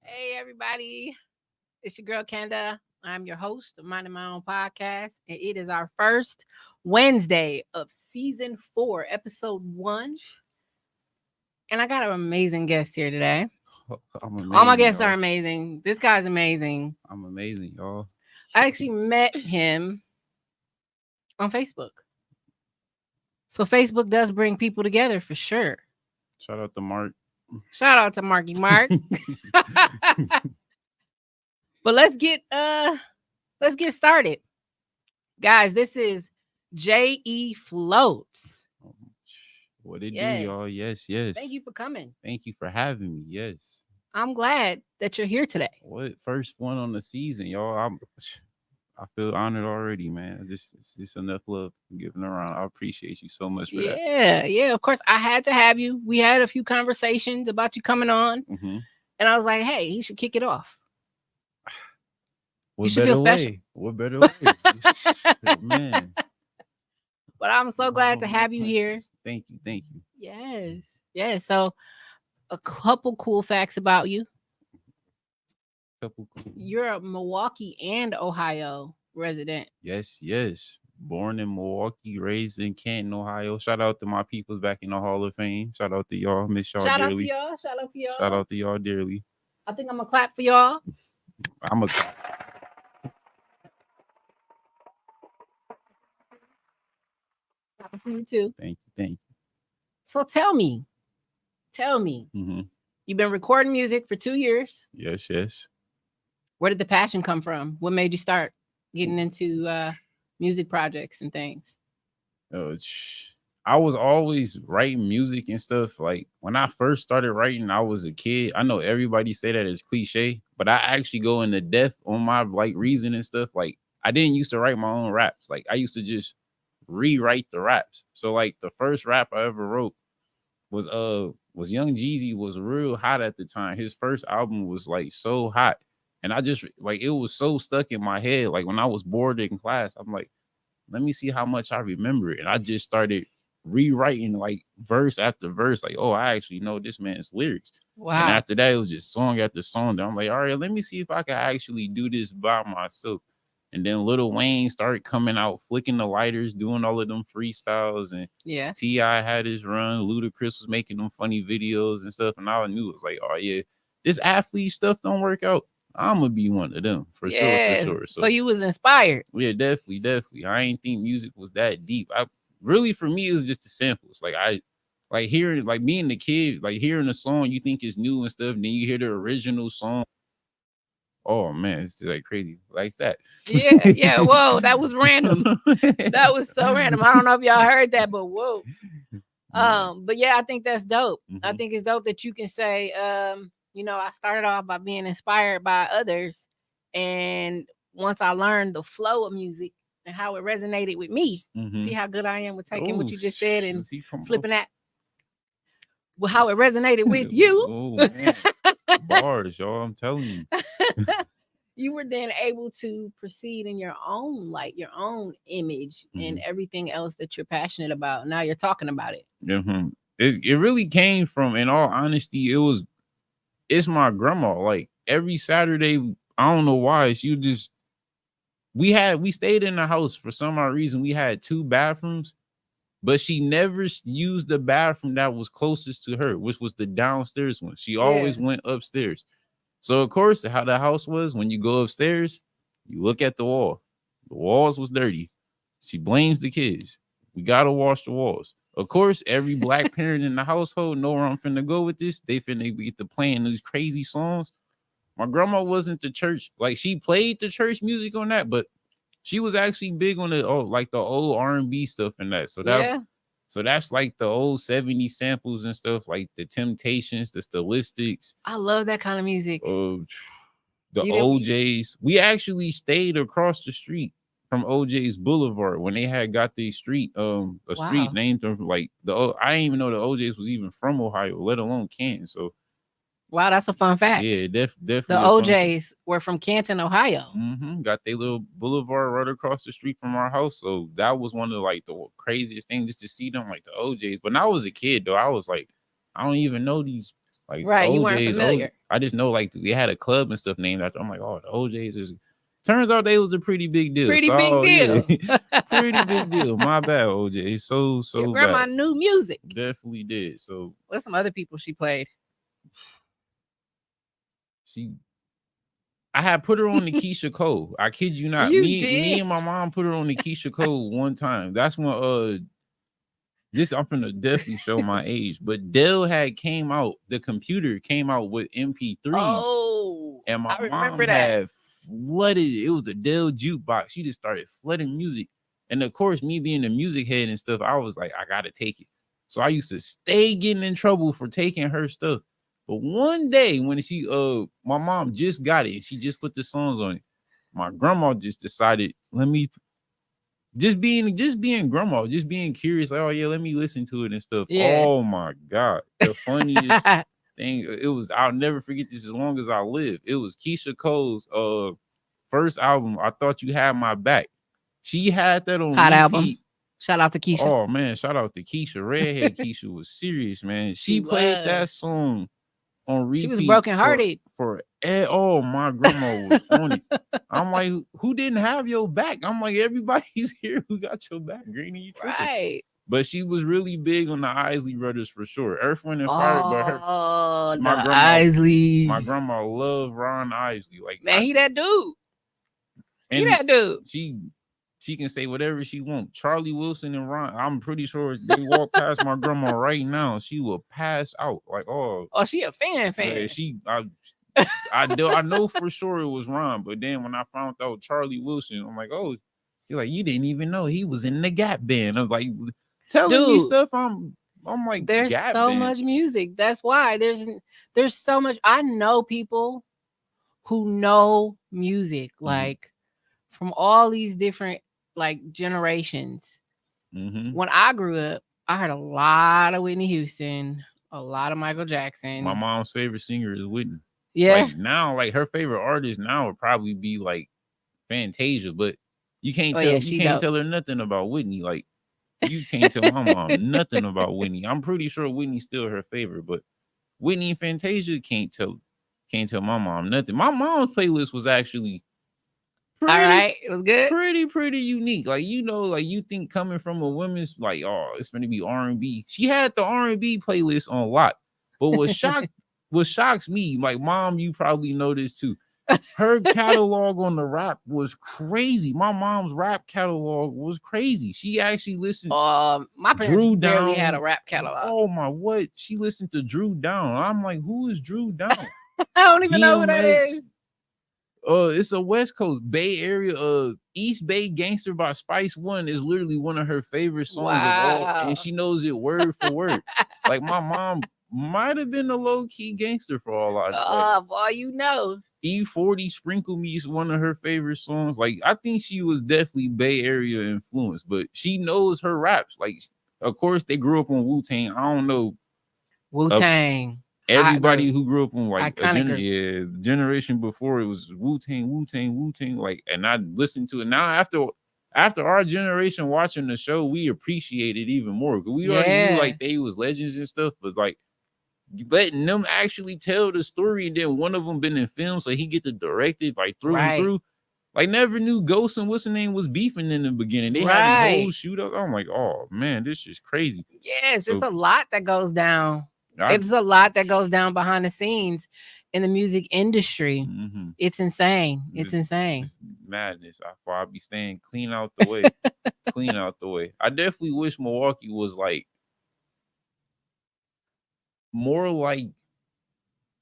Hey, everybody. It's your girl, Kenda. I'm your host of Minding My Own Podcast, and it is our first Wednesday of season 4, episode 1. And I got an amazing guest here today. I'm All my amazing, guests are y'all. amazing. This guy's amazing. I'm amazing, y'all. I actually met him on Facebook. So, Facebook does bring people together for sure. Shout out to Mark. Shout out to Marky Mark. But let's get started. Guys, this is J.E. Floats. What it do, Yes. y'all? Yes, yes. Thank you for coming. Thank you for having me. Yes. I'm glad that you're here today. What first one on the season, y'all? I feel honored already, man. It's just enough love giving around. I appreciate you so much for that. Yeah. Of course, I had to have you. We had a few conversations about you coming on, and I was like, hey, he should kick it off. You What should feel better special. way? What better way? Man. But I'm so glad to have you here. Thank you. Thank you. Yes. So, a couple cool facts about you. Couple cool. You're a Milwaukee and Ohio resident. Yes, yes. Born in Milwaukee, raised in Canton, Ohio. Shout out to my peoples back in the Hall of Fame. Shout out to y'all. Miss y'all Shout out to dearly. y'all. Shout out to y'all. Shout out to y'all dearly. I think I'm gonna clap for y'all. I'm a Clap for you too. thank you. Thank So tell me, you. you've been recording music for 2 years. Yes, yes. Where did the passion come from? What made you start getting into music projects and things? Oh, I was always writing music and stuff. Like when I first started writing, I was a kid. I know everybody say that it's cliche, but I actually go into depth on my like reason and stuff. Like I didn't used to write my own raps. Like I used to just rewrite the raps. So like the first rap I ever wrote was Young Jeezy was real hot at the time. His first album was like so hot. And I just like it was so stuck in my head. Like when I was bored in class, I'm like, let me see how much I remember it. And I just started rewriting like verse after verse, like, oh, I actually know this man's lyrics. Wow. And after that, it was just song after song. Then I'm like, all right, let me see if I can actually do this by myself. And then Lil Wayne started coming out, flicking the lighters, doing all of them freestyles. And Yeah. T.I. had his run. Ludacris was making them funny videos and stuff. And all I knew was like, oh, yeah, this athlete stuff don't work out. I'm gonna be one of them for sure. So you was inspired. Yeah, definitely. I ain't think music was that deep. I really for me it was just the samples. Like I like hearing like being the kid, like hearing a song you think is new and stuff, and then you hear the original song. Oh man, it's like crazy like that. Yeah. Whoa, that was random. That was so random. I don't know if y'all heard that, but whoa. But yeah, I think that's dope. I think it's dope that you can say, I started off by being inspired by others. And once I learned the flow of music and how it resonated with me, see how good I am with taking what you just said and flipping that. Well, how it resonated with you. Oh man. Bars, y'all. I'm telling you. You were then able to proceed in your own light, your own image, and everything else that you're passionate about. Now you're talking about it. It really came from, in all honesty, it's my grandma. Like every Saturday, I don't know why. We stayed in the house for some odd reason. We had 2 bathrooms, but she never used the bathroom that was closest to her, which was the downstairs one. She always went upstairs. So of course, how the house was, when you go upstairs, you look at the wall. The walls was dirty. She blames the kids. We gotta wash the walls. Of course, every black parent in the household know where I'm finna go with this. They finna get to playing these crazy songs. My grandma wasn't the church. Like she played the church music on that, but she was actually big on the like the old R&B stuff and that. So that's like the old 70s samples and stuff, like the Temptations, the Stylistics. I love that kind of music. The OJs. We actually stayed across the street from OJ's Boulevard when they had got the street, street named them like I didn't even know the OJs was even from Ohio, let alone Canton. So wow, that's a fun fact. Yeah, definitely. The OJs were from Canton, Ohio. Got their little boulevard right across the street from our house. So that was one of like the craziest things just to see them like the OJs. When I was a kid though, I was like, I don't even know these. Like Right, you weren't OJ's. familiar. I just know like they had a club and stuff named after. I'm like, oh, the OJ's is. Turns out they was a pretty big deal. Pretty So big deal. yeah, pretty big deal. My bad, OJ. So Your grandma bad. knew music. Definitely did. So What's some other people she played? I had put her on the Keisha Cole. I kid you not. You Me did? and my mom put her on the Keisha Cole one time. That's when this I'm gonna definitely show my age. But Dell had came out, the computer came out with MP3s. Oh, And my I mom remember that. had flooded. It was a Dell jukebox. She just started flooding music. And of course, me being a music head and stuff, I was like, I gotta take it. So I used to stay getting in trouble for taking her stuff. But one day when my mom just got it, she just put the songs on it. My grandma just decided, let me just being grandma, just being curious, like, oh yeah, let me listen to it and stuff. Yeah. Oh my God. The funniest thing, it was, I'll never forget this as long as I live. It was Keisha Cole's first album, I Thought You Had My Back. She had that on Hot repeat. album. Shout out to Keisha. Oh man, shout out to Keisha. Redhead Keisha was serious, man. She played that song on repeat. She was brokenhearted. Oh, my grandma was on it. I'm like, who didn't have your back? I'm like, everybody's here who got your back, Greenie. You tripping. Right. But she was really big on the Isley Brothers for sure. Earth, Wind, and Fire, but her my grandma loved Ron Isley. Like, man, he that dude. He that dude. She can say whatever she wants. Charlie Wilson and Ron, I'm pretty sure they walk past my grandma right now. She will pass out. Like, oh, she a fan. Yeah, I know for sure it was Ron, but then when I found out Charlie Wilson, I'm like, oh, you're like, you didn't even know he was in the Gap Band. I was like, telling me stuff. I'm like, there's Gap so Band. much music. That's why there's so much. I know people who know music, like from all these different like generations. When I grew up, I heard a lot of Whitney Houston, a lot of Michael Jackson. My mom's favorite singer is Whitney. Yeah. Like now, like her favorite artist now would probably be like Fantasia, but you can't tell her nothing about Whitney. Like you can't tell my mom nothing about Whitney. I'm pretty sure Whitney's still her favorite, but Whitney and Fantasia can't tell my mom nothing. My mom's playlist was actually all right. It was good. Pretty unique. Like, you know, like you think coming from a woman's like, oh, it's gonna be R&B. She had the R&B playlist on lock. But what shocks me, like, mom, you probably know this too. Her catalog on the rap was crazy. My mom's rap catalog was crazy. She actually listened. My parents barely had a rap catalog. Oh my, what? She listened to Drew Down. I'm like, who is Drew Down? I don't even know who that is. It's a West Coast Bay Area. East Bay Gangster by Spice One is literally one of her favorite songs of all, and she knows it word for word. Like, my mom might have been a low key gangster for all I know. For all you know. E40 Sprinkle Me is one of her favorite songs. Like, I think she was definitely Bay Area influenced, but she knows her raps. Like, of course, they grew up on Wu-Tang. I don't know. Wu-Tang. Everybody who grew up on like a generation before, it was Wu-Tang. Like, and I listened to it. Now after our generation watching the show, we appreciate it even more. Because we already knew like they was legends and stuff, but like letting them actually tell the story, and then one of them been in film, so he get to direct it like through and through. Like, never knew Ghost and what's the name was beefing in the beginning. They had a whole shootout. I'm like, oh man, this is crazy. Yes, it's a lot that goes down. It's a lot that goes down behind the scenes in the music industry. It's insane. It's insane. It's madness. I'll be staying clean out the way. Clean out the way. I definitely wish Milwaukee was like more like,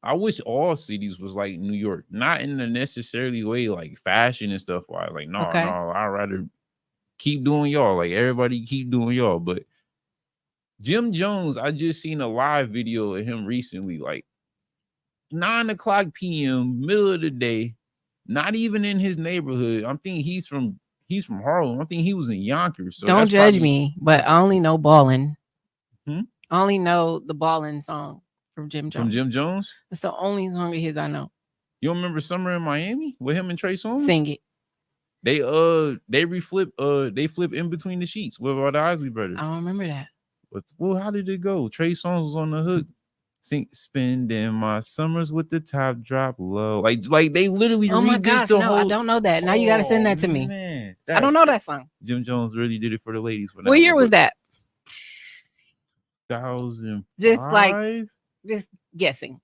I wish all cities was like New York, not in the necessarily way like fashion and stuff. Why, like, no, I'd rather keep doing y'all. Like, everybody keep doing y'all. But Jim Jones, I just seen a live video of him recently, like 9:00 p.m., middle of the day, not even in his neighborhood. I'm thinking he's from Harlem. I think he was in Yonkers. So don't judge me, but I only know Ballin'. I only know the Ballin' song from Jim Jones. From Jim Jones? It's the only song of his I know. You don't remember Summer in Miami with him and Trey Songz? Sing it. They flip In Between the Sheets with all the Isley Brothers. I don't remember that. Well, how did it go? Trey Songz was on the hook. Spending my summers with the top drop low. Like they literally Oh my redid gosh, the no, I whole. don't know that. Now you got to send Oh that to me. man, I don't know that song. Jim Jones really did it for the ladies for What that year one. was But that? 2005. Just guessing.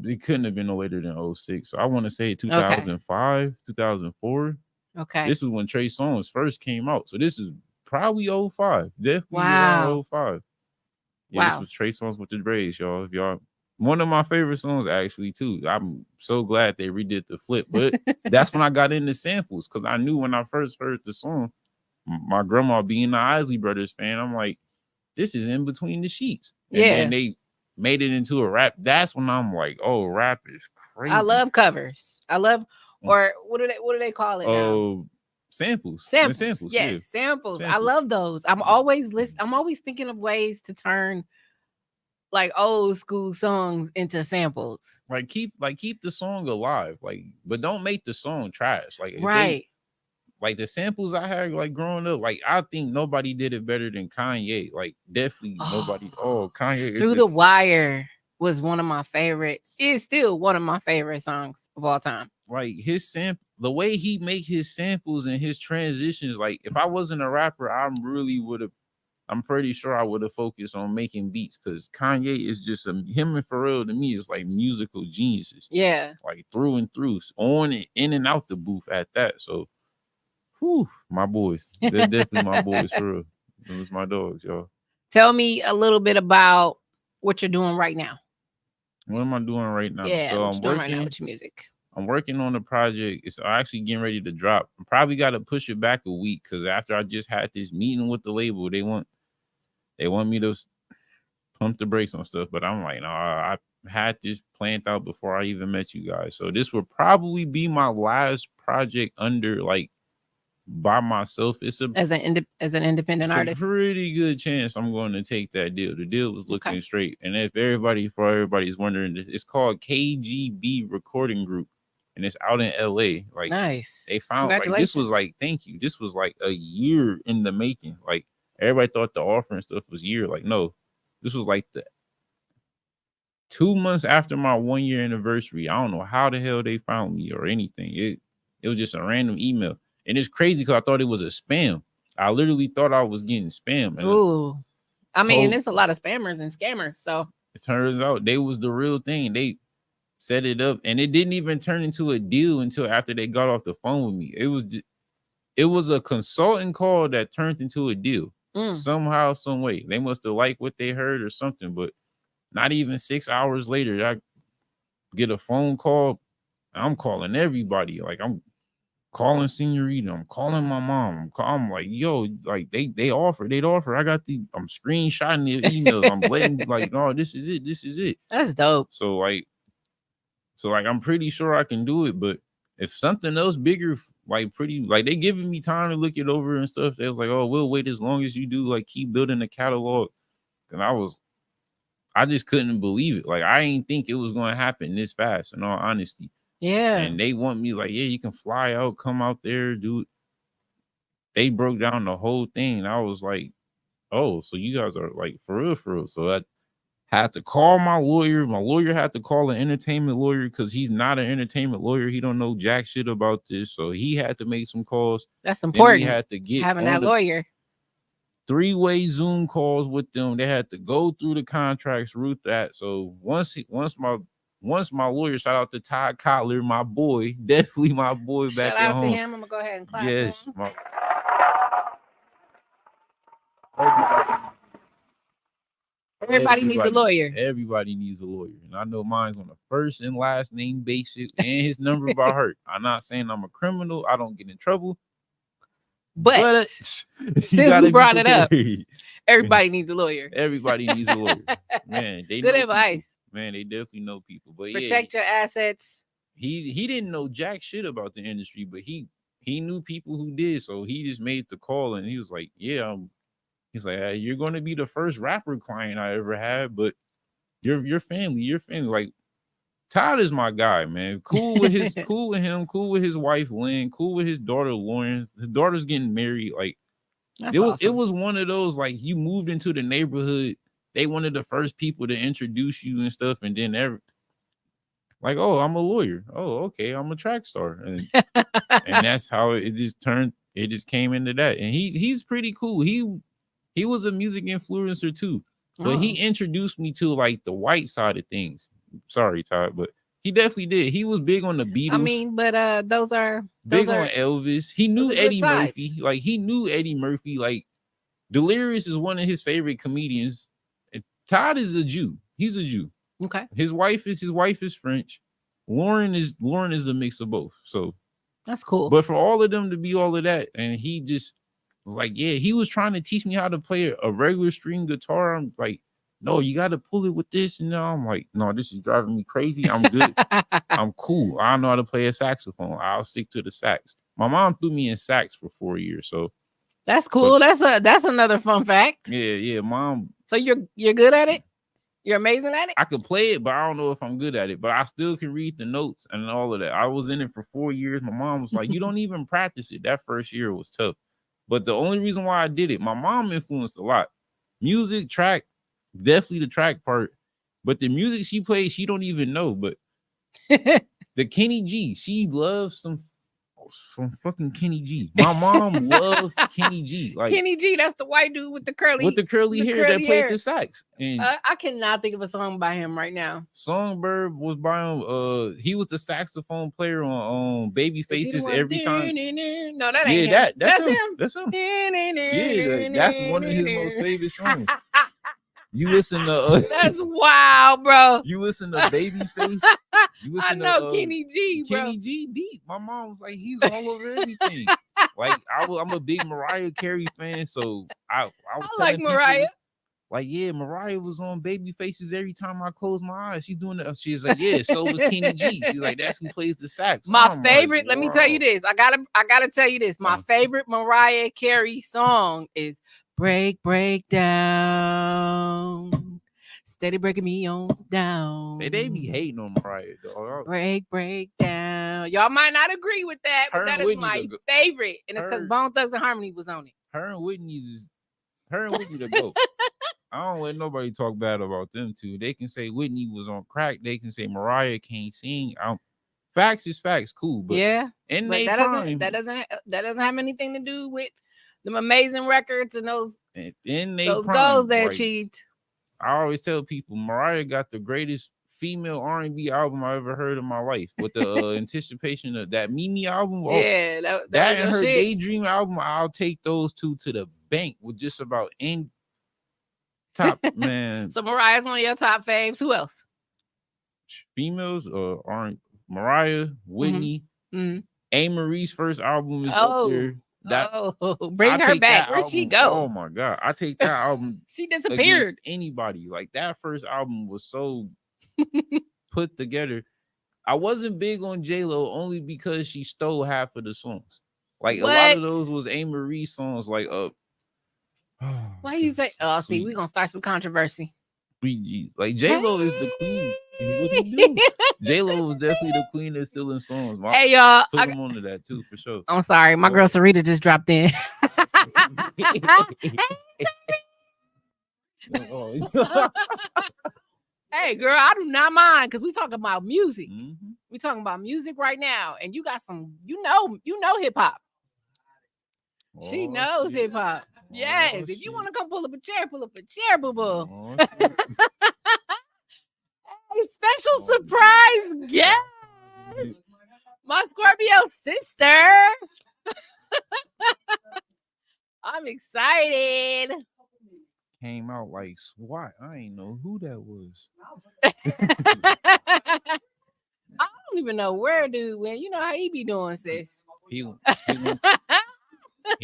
It couldn't have been no later than '06. So I want to say Okay. 2005, 2004. Okay. This was when Trey Songz first came out. So this is probably '05. Definitely around Wow. '05. Yeah, this Wow. was Trey Songz with the braids, y'all. If y'all, one of my favorite songs actually too. I'm so glad they redid the flip, but that's when I got into samples because I knew when I first heard the song, my grandma being the Isley Brothers fan, I'm like, this is In Between the Sheets, and Yeah. then they made it into a rap. That's when I'm like, oh, rap is I crazy. love covers. I love, or what do they call it now? Oh, samples. Samples. Yeah. Yes, samples. I Samples. love those. I'm always I'm always thinking of ways to turn like old school songs into samples. Keep the song alive. But don't make the song trash. Like if Right. like the samples I had like growing up, like I think nobody did it better than Kanye. Like definitely nobody. Oh, Kanye is Through the Wire was one of my favorites. It's still one of my favorite songs of all time. Like his the way he make his samples and his transitions. Like if I wasn't a rapper, I'm pretty sure I would have focused on making beats because Kanye is just him and Pharrell to me is like musical geniuses. Yeah. Like through and through, on and in and out the booth at that. So whew, my boys. They're definitely my boys for real. Those my dogs, y'all. Tell me a little bit about what you're doing right now. What am I doing right now? Yeah, So what I'm you doing working right now with your music. I'm working on the project. It's actually getting ready to drop. I probably got to push it back a week because after I just had this meeting with the label, they want me to pump the brakes on stuff. But I'm like, nah, I had this planned out before I even met you guys. So this will probably be my last project under like by myself. It's as an independent artist. A pretty good chance I'm going to take that deal. The deal was looking straight. And if everybody's wondering, it's called KGB Recording Group. And it's out in LA. Like nice. They found like this was like thank you. This was like a year in the making. Like everybody thought the offer and stuff was year. Like no, this was like the 2 months after my 1 year anniversary. I don't know how the hell they found me or anything. It was just a random email. And it's crazy because I thought it was a spam. I literally thought I was getting spam. Ooh. I mean, there's a lot of spammers and scammers. So it turns out they was the real thing. They set it up and it didn't even turn into a deal until after they got off the phone with me. It was a consulting call that turned into a deal. Somehow, some way. They must have liked what they heard or something, but not even 6 hours later, I get a phone call. I'm calling everybody. Like I'm calling Senorita. I'm calling my mom. I'm like, yo, like they'd offer. I'm screenshotting the emails. I'm letting like, no, this is it. This is it. That's dope. So I'm pretty sure I can do it. But if something else bigger, they giving me time to look it over and stuff. They was like, oh, we'll wait as long as you do. Like keep building the catalog. And I just couldn't believe it. Like I ain't think it was going to happen this fast. In all honesty. Yeah. And they want me like, yeah, you can fly out, come out there, dude. They broke down the whole thing. I was like, oh, so you guys are like for real, for real. So I had to call my lawyer. My lawyer had to call an entertainment lawyer because he's not an entertainment lawyer. He don't know jack shit about this. So he had to make some calls. That's important. Then we had to get having that lawyer. 3-way Zoom calls with them. They had to go through the contracts, route that. So once my lawyer, shout out to Todd Kotler, my boy, definitely my boy back at home. Shout out to him. I'm gonna go ahead and clap. Yes, everybody needs a lawyer. Everybody needs a lawyer, and I know mine's on the first and last name basis and his number by heart. I'm not saying I'm a criminal. I don't get in trouble. But since we brought it up, everybody needs a lawyer. Everybody needs a lawyer. Man, they good advice. People. Man, they definitely know people. But protect your assets. He didn't know jack shit about the industry, but he knew people who did. So he just made the call and he was like, yeah, he's like, hey, you're going to be the first rapper client I ever had, but your family. Like Todd is my guy, man. Cool with him, cool with his wife Lynn, cool with his daughter Lauren. His daughter's getting married. Like it was one of those like you moved into the neighborhood they one of the first people to introduce you and stuff, and then like, oh, I'm a lawyer. Oh, okay, I'm a track star, and that's how it just turned. It just came into that, and he's pretty cool. He was a music influencer too, but he introduced me to like the white side of things. Sorry, Todd, but he definitely did. He was big on the Beatles. I mean, but those are big on Elvis. He knew Eddie sides. Murphy. Like he knew Eddie Murphy. Like Delirious is one of his favorite comedians. Todd is a Jew. He's a Jew. Okay. His wife is French. Lauren is a mix of both. So that's cool. But for all of them to be all of that, and he just was like, yeah, he was trying to teach me how to play a regular string guitar. I'm like, no, you got to pull it with this. And now I'm like, no, this is driving me crazy. I'm good. I'm cool. I know how to play a saxophone. I'll stick to the sax. My mom threw me in sax for 4 years. So that's cool. So, that's another fun fact. Yeah, mom. So you're good at it? You're amazing at it? I could play it, but I don't know if I'm good at it. But I still can read the notes and all of that. I was in it for 4 years. My mom was like, you don't even practice it. That first year was tough. But the only reason why I did it, my mom influenced a lot. Music, track, definitely the track part. But the music she plays, she don't even know. But the Kenny G, she loves some fucking Kenny G. My mom loves Kenny G. Like Kenny G, that's the white dude with the curly hair that played the sax. And I cannot think of a song by him right now. Songbird was by him. He was the saxophone player on Baby Faces every time. No, that ain't him. That's him. That's him. Yeah, that's one of his most favorite songs. You listen to that's wild, bro. You listen to Babyface. I know Kenny G, bro. Kenny G deep. My mom was like, he's all over everything. Like I'm a big Mariah Carey fan, so I was like Mariah. People, like, yeah, Mariah was on Babyfaces every time I close my eyes. She's doing that. She's like, yeah, so was Kenny G. She's like, that's who plays the sax. My favorite. Let me tell you this. I gotta tell you this. My favorite Mariah Carey song is Break Down. Steady breaking me on down. They be hating on Mariah, dog. Break down. Y'all might not agree with that, but that is my favorite. And it's because Bone Thugs and Harmony was on it. Her and Whitney to go. I don't let nobody talk bad about them two. They can say Whitney was on crack. They can say Mariah can't sing. Facts is facts, cool. But yeah, and that doesn't have anything to do with them amazing records and those goals they achieved. I always tell people Mariah got the greatest female R&B album I ever heard in my life. With the anticipation of that Mimi album. Yeah, that and her Daydream album. I'll take those two to the bank with just about any top man. So Mariah's one of your top faves. Who else? Females aren't Mariah, Whitney, A. Marie's first album is up there. Bring her back. Where'd she go? Oh my god, I take that album. She disappeared. Anybody like that first album was so put together. I wasn't big on J-Lo only because she stole half of the songs. Like a lot of those was A. Marie songs. Like why you say? Oh, sweet. See, we're gonna start some controversy. Like J-Lo is the queen. What you do? J-Lo was definitely the queen of stealing songs. Hey y'all, put them onto that too for sure. I'm sorry, my girl Sarita just dropped in. Hey girl, I do not mind because we talking about music. We talking about music right now, and you got some, you know hip hop. She knows hip hop. Yes, if you want to come pull up a chair, boo boo. Hey, special surprise guest, my Scorpio sister. I'm excited. Came out like SWAT. I ain't know who that was. I don't even know where dude went. You know how he be doing, sis. He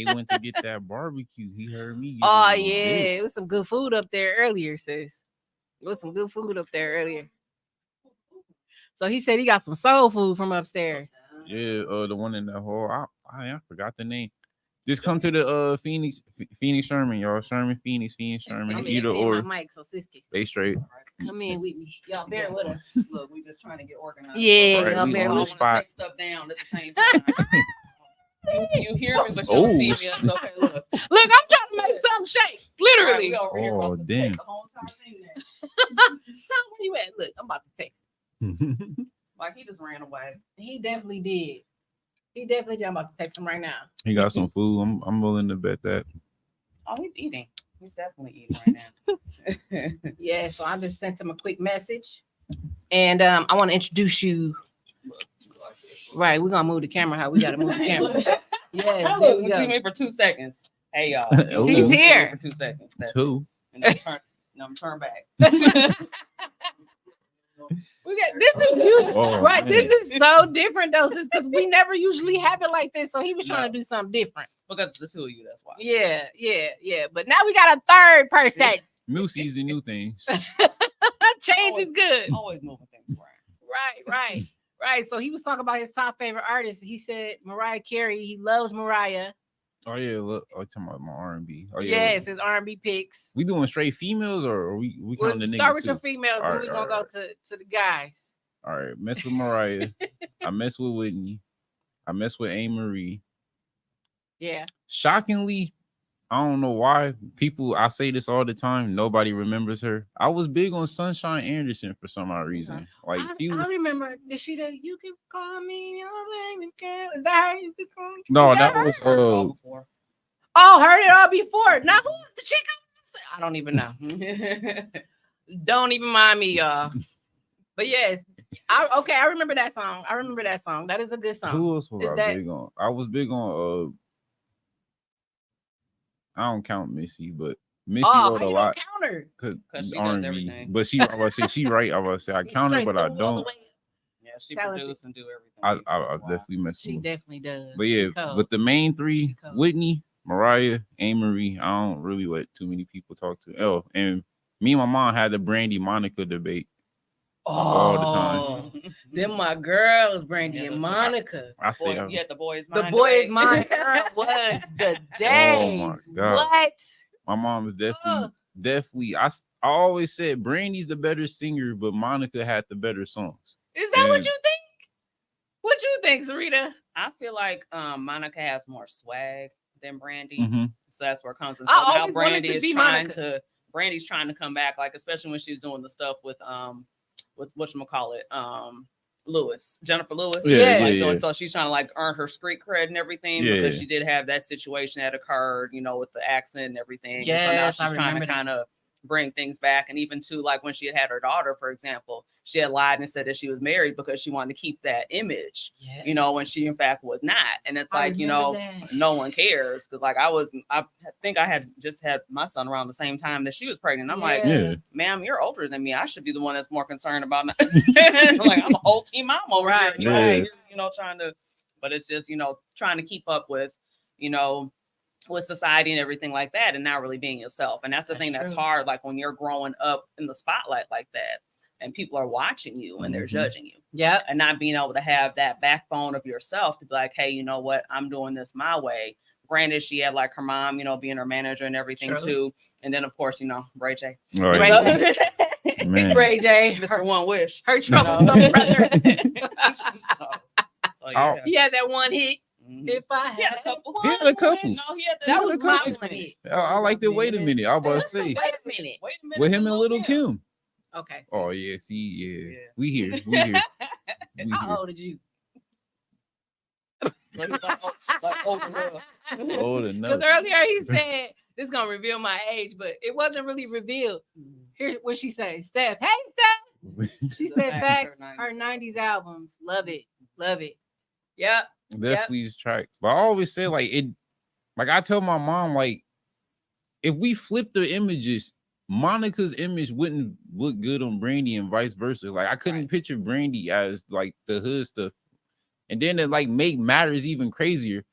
went to get that barbecue. He heard me. Oh yeah, it was some good food up there earlier, sis. It was some good food up there earlier. So he said he got some soul food from upstairs. Yeah, the one in that hall. I forgot the name. Just come to the Phoenix Sherman, y'all. Phoenix Sherman. Either or. Mic, so Siski. Stay straight. Come in with me. Y'all bear with us. Look, we just trying to get organized. Yeah, right, y'all bear with us. Spot. Stuff down at the same time. You hear me, but you don't see me. It's okay. Look, look, I'm trying to make something shake. Literally. Right, we over here damn. the whole entire thing there. So where you at? Look, I'm about to text. Like he just ran away. He definitely did. He definitely did. I'm about to text him right now. He got some food. I'm willing to bet that. Oh, he's eating. He's definitely eating right now. Yeah, so I just sent him a quick message. And I want to introduce you. Right, we're gonna move the camera. How we gotta move the camera. Yeah, there we See go. me for 2 seconons. Hey y'all. He's here for 2 seconds. That's Two. it. And I'm turn back. We got this is usually, Oh, right. man. This is so different though, because we never usually have it like this. So he was trying to do something different. Because it's the two of you, that's why. Yeah. But now we got a third person. New season, new things. Change is good. Always moving things around. Right. So he was talking about his top favorite artist. He said Mariah Carey. He loves Mariah. Oh yeah, look. Oh, talking about my R&B. Oh yeah. Yes, his R&B picks. We doing straight females or we counting the niggas Start with too? your females, then All we're right, gonna all go to the guys. All right, mess with Mariah. I mess with Whitney. I mess with A. Marie. Yeah. Shockingly, I don't know why people. I say this all the time. Nobody remembers her. I was big on Sunshine Anderson for some odd reason. Like I she was. remember. Did she? You can call me your baby girl. Is that her? You can call me? No, Is that her? was Before. Oh, heard it all before. Now who's the chick? I don't even know. Don't even mind me, y'all. But yes, I remember that song. That is a good song. Who else was Is I that- big on? I was big on. I don't count Missy, but Missy Oh, wrote how a you lot don't count her? Cause because she does R&B. everything. But she, I was say she right. I was say I She's count her, straight but I through all the don't. way. Yeah, she Talented. produce and do everything. I definitely mess with She her. definitely does. But She yeah, cold. but the main three, She cold. Whitney, Mariah, A. Marie, I don't really let too many people talk to. Oh, and me and my mom had the Brandy Monica debate all the time. Them my girls, Brandy Yeah, and the- Monica. I stay Boy, out. yeah, the boys The mind. boys' debate. mind was the days. God. What? My mom is definitely. I always said Brandy's the better singer, but Monica had the better songs. Is that what And- you think? What you think, Sarita? I feel like Monica has more swag than Brandy. Mhm. So that's where it comes in. I So always now wanted Brandy to is be trying Monica. to Brandy's trying to come back, like especially when she was doing the stuff with whatchamacallit, Jennifer Lewis. Yeah. Like, so she's trying to like earn her street cred and everything because Yeah. she did have that situation that occurred, with the accent and everything. And so now Yes, she's I trying to remember that. kind of bring things back. And even to like when she had her daughter, for example, she had lied and said that she was married because she wanted to keep that image, when she in fact was not. And it's I like, remember that. no one cares because like I think I had just had my son around the same time that she was pregnant. I'm like, Yeah. ma'am, you're older than me. I should be the one that's more concerned about like I'm a whole team mom over Right, here. right. Trying to, but it's just trying to keep up with with society and everything like that, and not really being yourself. And that's the thing that's true. hard. Like when you're growing up in the spotlight like that, and people are watching you and they're Mhm. judging you, Yep. and not being able to have that backbone of yourself to be like, hey, you know what, I'm doing this my way. Granted, she had like her mom, being her manager and everything True. too. And then of course, Ray J. All right. Right. Man. Ray J. Mr. One Wish. Her troublesome brother. So yeah. He had that one hit. Mhm. If I He had a had couple. He had a couple. No, he had that was my couple. one hit. I like to wait a minute. I was about to Wait say a minute. Wait a minute. with him and Little Kim. Okay. So Oh yeah, see, yeah. Yeah. We here. We here. We how here. old did you? Like old enough. Old enough. Because earlier he said this is gonna reveal my age, but it wasn't really revealed. Here, what she say? Steph, hey Steph. She said Facts, facts. Her 90s albums, love it. Yep. Definitely his track. But I always say like it. Like I tell my mom like, if we flip the images, Monica's image wouldn't look good on Brandy and vice versa. Like I couldn't picture Brandy as like the hood stuff. And then to like make matters even crazier.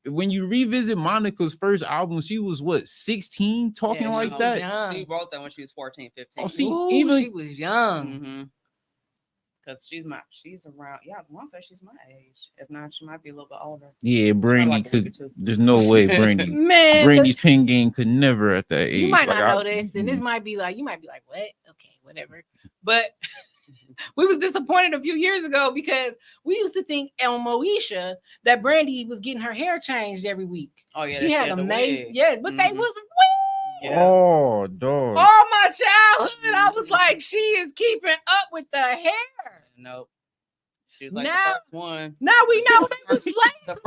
When you revisit Monica's first album, she was what, 16 talking Yeah, like she was that? young. She wrote that when she was 14, 15. Oh, see, Ooh, even she was young. Mm-hmm. Because she's around, I want to say she's my age. If not, she might be a little bit older. yeah, Brandy like a could. week or two. There's no way Brandy. Man, Brandy's pen game could never at that age. you might Like, not I- know this, and this might be like, you might be like, what? Okay, whatever. But we was disappointed a few years ago because we used to think on Moesha that Brandy was getting her hair changed every week. Oh yeah, she had amazing, but they was weird. Oh, dog. All my childhood, I was like, she is keeping up with the hair. Nope. She was like the first one. Now we know they was lace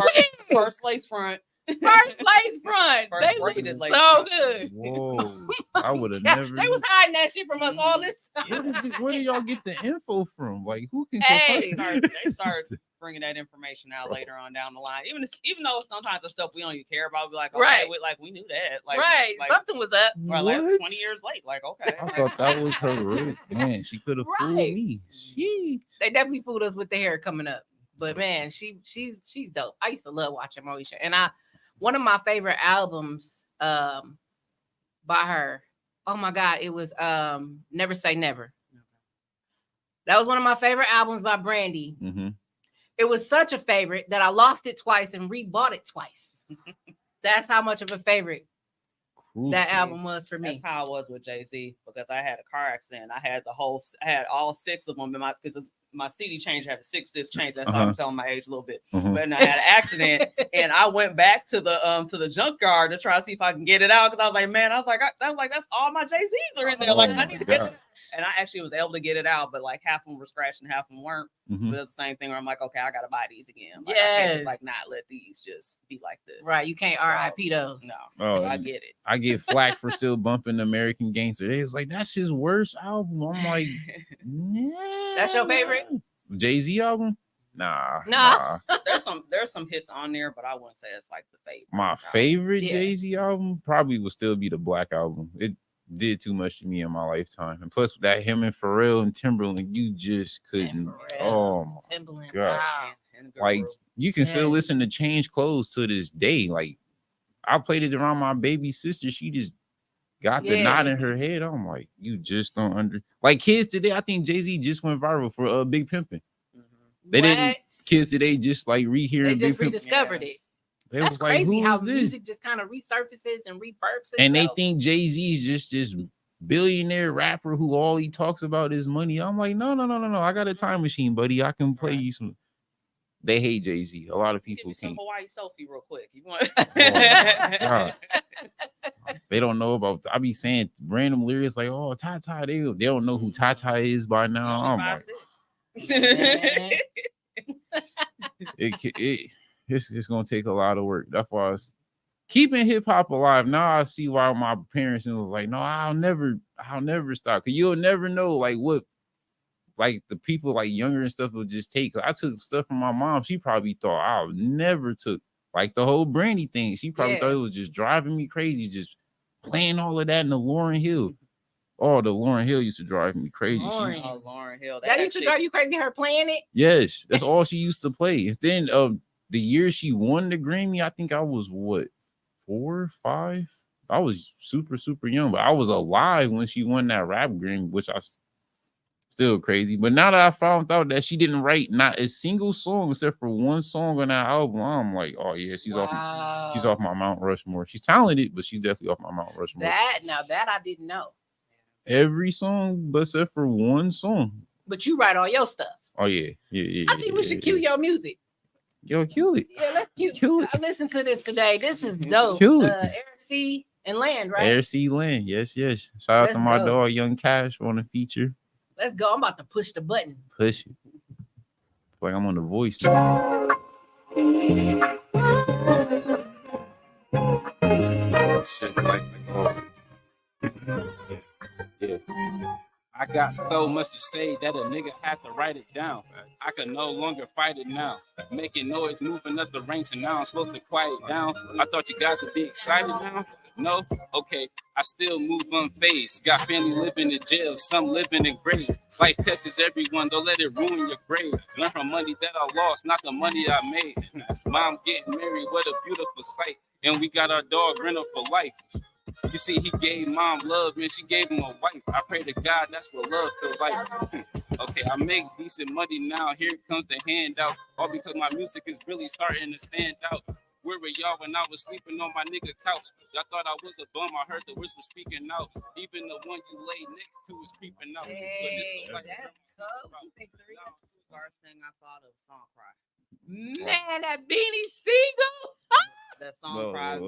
first lace front. First lace front. They look so good. Whoa. I would have never. They was hiding that shit from us all this time. Where did y'all get the info from? Like, who can they start bringing that information out later on down the line. Even though sometimes the stuff we don't even care about, we like, okay, we knew that. Like, something was up. Or like 20 years late. Like, okay. I thought that was her real. Man, she could have fooled me. Jeez. They definitely fooled us with the hair coming up. But man, she's dope. I used to love watching Moesha. And one of my favorite albums by her, oh my God, it was Never Say Never. That was one of my favorite albums by Brandy. Mm-hmm. It was such a favorite that I lost it twice and rebought it twice. That's how much of a favorite that album was for me. That's how I was with Jay-Z, because I had a car accident. I had all 6 of them in because my CD changer had a 6-disc change. That's how I'm telling my age a little bit. But then I had an accident, and I went back to the junkyard to try to see if I can get it out, because I was like, that's all my Jay-Z's are in there. Like, I need to get it. And I actually was able to get it out, but like half of them were scratched and half of them weren't. But it's the same thing where I'm like, okay, I gotta buy these again. Like, I can't just like not let these just be like this. Right? You can't RIP those. No, I get it. I get flack for still bumping American Gangster. They was like, that's his worst album. I'm like, nah. That's your favorite Jay-Z album? Nah. There's some hits on there, but I wouldn't say it's like the favorite. My favorite Jay-Z album probably would still be the Black Album. It did too much to me in my lifetime, and plus that him and Pharrell and Timberland, you just couldn't. Oh my Timberland, God! Wow. Like, you can still listen to Change Clothes to this day. Like, I played it around my baby sister. She just got the nod in her head. I'm like, you just don't like kids today. I think Jay-Z just went viral for Big Pimpin'. They didn't. Kids today just like rehearing. They just rediscovered it. That's crazy how music just kind of resurfaces and repurposes. And they think Jay-Z is just this billionaire rapper who all he talks about is money. I'm like, no. I got a time machine, buddy. I can play you some. They hate Jay-Z. A lot of people can't. Some Hawaii selfie real quick. You want? They don't know about. I be saying random lyrics like, "Oh, Tata." They don't know who Tata is by now. I'm like, it's gonna take a lot of work. That's why I was keeping hip hop alive. Now I see why my parents was like, "No, I'll never stop." Cause you'll never know like what. Like the people like younger and stuff will just take. I took stuff from my mom. She probably thought I never took like the whole Brandy thing. She probably thought it was just driving me crazy, just playing all of that in the Lauryn Hill. Oh, the Lauryn Hill used to drive me crazy. Lauryn Hill. That used to drive you crazy, her playing it? Yes, that's all she used to play. And then the year she won the Grammy, I think I was 4 or 5. I was super, super young, but I was alive when she won that rap Grammy, which I still crazy. But now that I found out that she didn't write not a single song except for one song on that album, I'm like, oh yeah, she's off my Mount Rushmore. She's talented, but she's definitely off my Mount Rushmore. That I didn't know. Every song but except for one song. But you write all your stuff. Oh yeah. I think we should cue your music. Yo, kill it. Yeah, let's cue it. I listened to this today. This is dope. Kill it. Air, Sea, and Land, right? Air, Sea, Land. Yes. Shout out to my dog, Young Cash, on the feature. Let's go. I'm about to push the button. Push it. Like I'm on The Voice. Yeah. I got so much to say that a nigga had to write it down. I can no longer fight it now. Making noise, moving up the ranks, and now I'm supposed to quiet down. I thought you guys would be excited now. No? Okay. I still move unfazed. Got family living in jail, some living in graves. Life tests everyone, don't let it ruin your grave. Learn from money that I lost, not the money I made. Mom getting married, what a beautiful sight. And we got our dog Renner for life. You see, he gave mom love, man. She gave him a wife. I pray to God that's what love feels like. Okay, I make decent money now. Here comes the handout. All because my music is really starting to stand out. Where were y'all when I was sleeping on my nigga couch? Y'all thought I was a bum. I heard the whisper speaking out. Even the one you lay next to is creeping out. Hey, First thing I thought of song cry. Man, that Beanie Siegel. That song cry.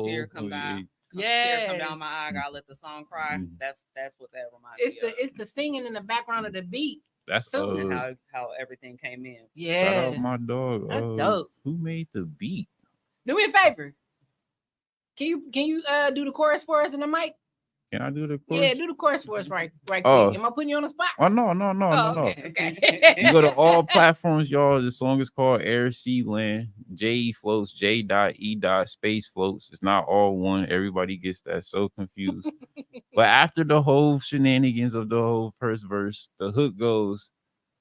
Tear come down. Yeah, tear come down my eye. Gotta let the song cry. That's what that reminds me of. It's the singing in the background of the beat. That's and how everything came in. Yeah, shout out my dog. That's dope. Who made the beat? Do me a favor. Can you do the chorus for us in the mic? Can I do the chorus? Yeah, do the chorus for us right quick. Am I putting you on the spot? Oh no. Okay. You go to all platforms, y'all. The song is called Air Sea Land. J floats, J.E. space floats. It's not all one. Everybody gets that so confused. But after the whole shenanigans of the whole first verse, the hook goes,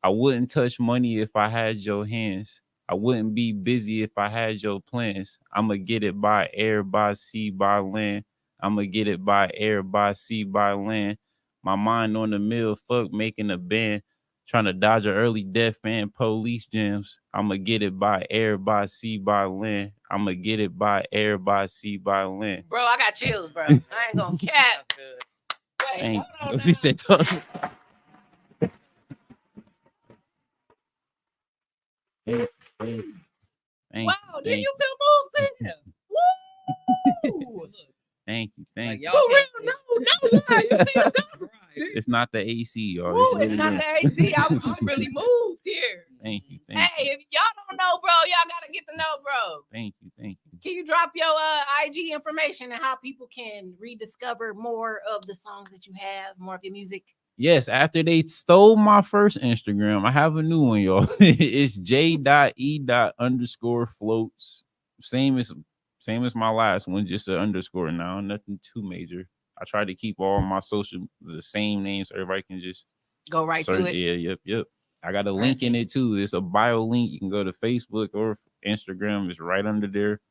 I wouldn't touch money if I had your hands. I wouldn't be busy if I had your plans. I'ma get it by air, by sea, by land. I'ma get it by air, by sea, by land. My mind on the mill, fuck making a band. Trying to dodge an early death and police jams. I'ma get it by air, by sea, by land. I'ma get it by air, by sea, by land. Bro, I got chills, bro. I ain't gonna cap. Wait, hold on. He said, wow, did you feel moved, sis? Woo! Thank you. For real, no lie. You see the It's not the AC, y'all. Woo, it's not the AC. I'm really moved here. Thank you. Hey, if y'all don't know, bro, y'all gotta get to know, bro. Thank you. Can you drop your IG information and how people can rediscover more of the songs that you have, more of your music? Yes, after they stole my first Instagram, I have a new one, y'all. It's J.E._floats. Same as my last one, just an underscore now. Nothing too major. I try to keep all my social the same name so everybody can just go right to it. Yeah, yep. I got a link in it too. It's a bio link. You can go to Facebook or Instagram. It's right under there.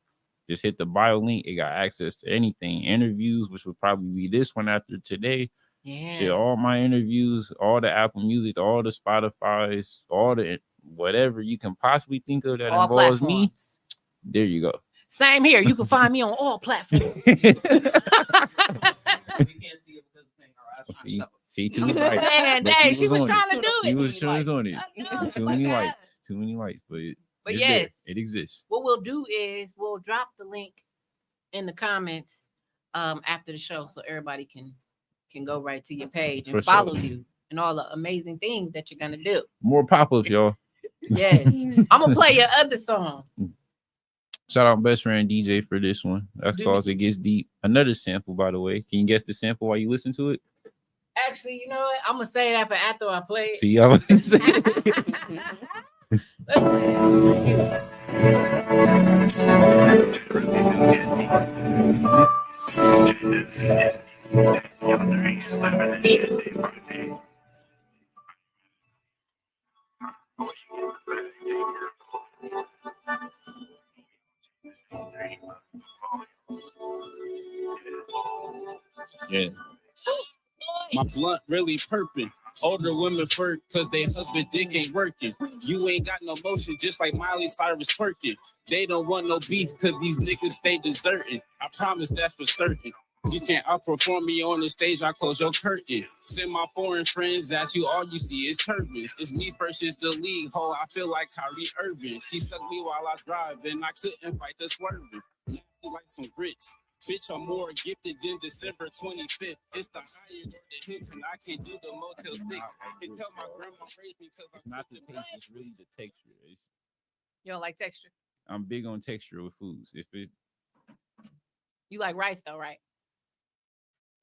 Just hit the bio link. It got access to anything. Interviews, which would probably be this one after today. Yeah. Shit, all my interviews, all the Apple Music, all the Spotify's, all the whatever you can possibly think of that all involves platforms. Me. There you go. Same here. You can find me on all platforms. See, too right. Dang, she was trying to do it. She was on it. Too many lights, but yes, it exists. What we'll do is we'll drop the link in the comments after the show so everybody can go right to your page and follow you and all the amazing things that you're gonna do. More pop-ups, y'all. Yes. I'm gonna play your other song. Shout out best friend DJ for this one. That's called It Gets Deep. Another sample, by the way. Can you guess the sample while you listen to it? Actually, you know what? I'm gonna say that for after I play it. See, I was yeah. My blunt really perping. Older women flirt cause they husband dick ain't working. You ain't got no motion, just like Miley Cyrus twerking. They don't want no beef cause these niggas stay deserting. I promise that's for certain. You can't outperform me on the stage, I close your curtain. Send my foreign friends at you, all you see is turbans. It's me versus the league, ho, I feel like Kyrie Irving. She sucked me while I drive and I couldn't fight the swerving. Nasty like some grits. Bitch, I'm more gifted than December 25th. It's the Hyatt or the Hilton. I can't do the Motel 6. I can tell my grandma raised me because it's not the taste, it's really the texture. You don't like texture? I'm big on texture with foods. If it's you like rice though, right?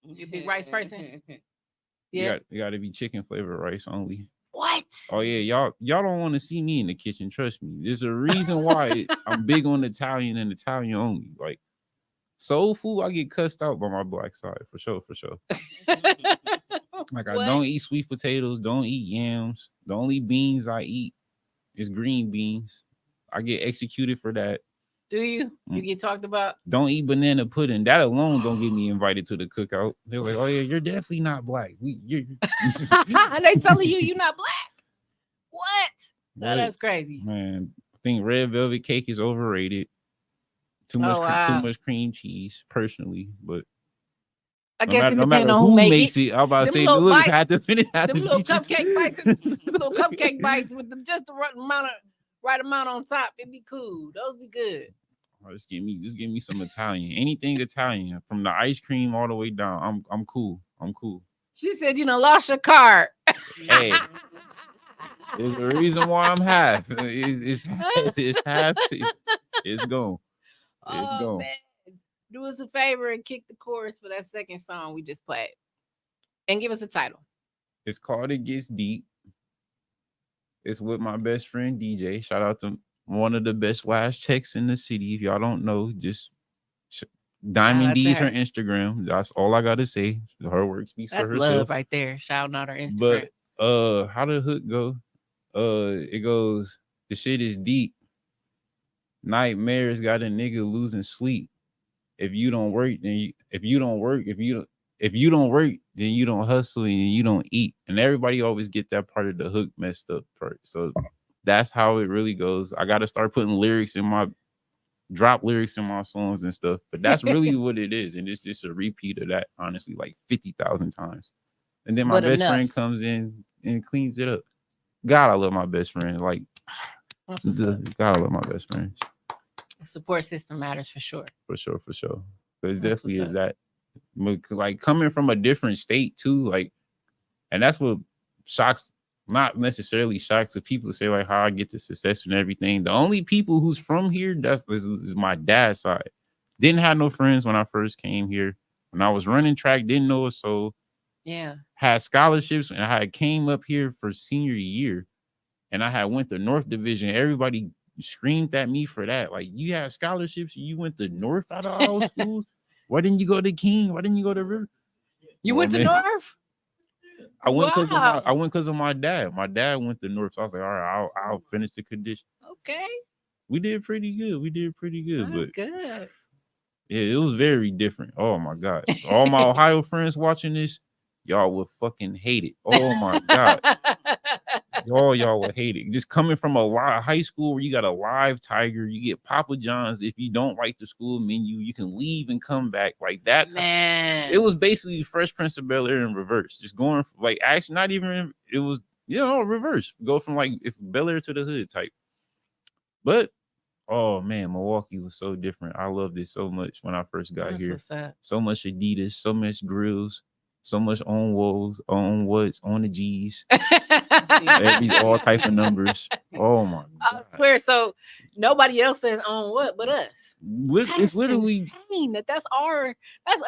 You a big rice person? Yeah. You got to be chicken flavored rice only. What? Oh yeah, y'all don't want to see me in the kitchen. Trust me. There's a reason why I'm big on Italian and Italian only. Like soul food, I get cussed out by my black side for sure. Like I don't eat sweet potatoes, don't eat yams. The only beans I eat is green beans. I get executed for that. Do you? You get talked about? Don't eat banana pudding. That alone don't get me invited to the cookout. They're like, oh yeah, you're definitely not black. And they telling you're not black. What? No, that's crazy. Man, I think red velvet cake is overrated. Too much cream cheese, personally, but I guess it no depends matter on who makes it. it. I'm about to Them say, little look, bites, had to finish. them little cupcake bites, them little cupcake bites with just the right amount on top. It'd be cool. Those be good. Oh, just give me some Italian. Anything Italian, from the ice cream all the way down. I'm cool. I'm cool. She said, lost your card. Hey, there's a reason why I'm half. It's half. It's gone. It's gone. Man. Do us a favor and kick the chorus for that second song we just played. And give us a title. It's called It Gets Deep. It's with my best friend DJ. Shout out to one of the best last texts in the city. If y'all don't know, just Diamond D's her Instagram. That's all I gotta say. Her work speaks for herself. That's love right there. Shouting out her Instagram. But how the hook go? It goes, the shit is deep. Nightmares got a nigga losing sleep. If you don't work, then if you don't work, then you don't hustle and you don't eat. And everybody always get that part of the hook messed up part. So that's how it really goes. I gotta start putting drop lyrics in my songs and stuff. But that's really what it is. And it's just a repeat of that, honestly, like 50,000 times. And then my best friend comes in and cleans it up. God, I love my best friend. Like, God, I love my best friends. The support system matters for sure. For sure. But it definitely is that. Like, coming from a different state too, like, and that's what not necessarily shocks the people say, like, how I get to success and everything. The only people who's from here, this is my dad's side. Didn't have no friends when I first came here. When I was running track, didn't know a soul. Yeah. Had scholarships, and I had came up here for senior year, and I had went to North Division. Everybody screamed at me for that. Like, you had scholarships, you went to North out of all schools. Why didn't you go to King? Why didn't you go to River? You went to North? I went because of my dad. My dad went to North, so I was like, all right, I'll finish the condition. Okay. We did pretty good. That's good. Yeah, it was very different. Oh my God. All my Ohio friends watching this, y'all would fucking hate it. Oh my God. Y'all would hate it. Just coming from a high school where you got a live tiger, you get Papa John's. If you don't like the school menu, you can leave and come back. Like that. Man. It was basically Fresh Prince of Bel-Air in reverse. Just going from, like, actually not even, it was, reverse. Go from like if Bel-Air to the hood type. But oh man, Milwaukee was so different. I loved it so much when I first got here. So much Adidas, so much grills, so much on Woes, on Woods, on the G's, all type of numbers. Oh my God. I swear. So nobody else says on what but us. It's literally insane that's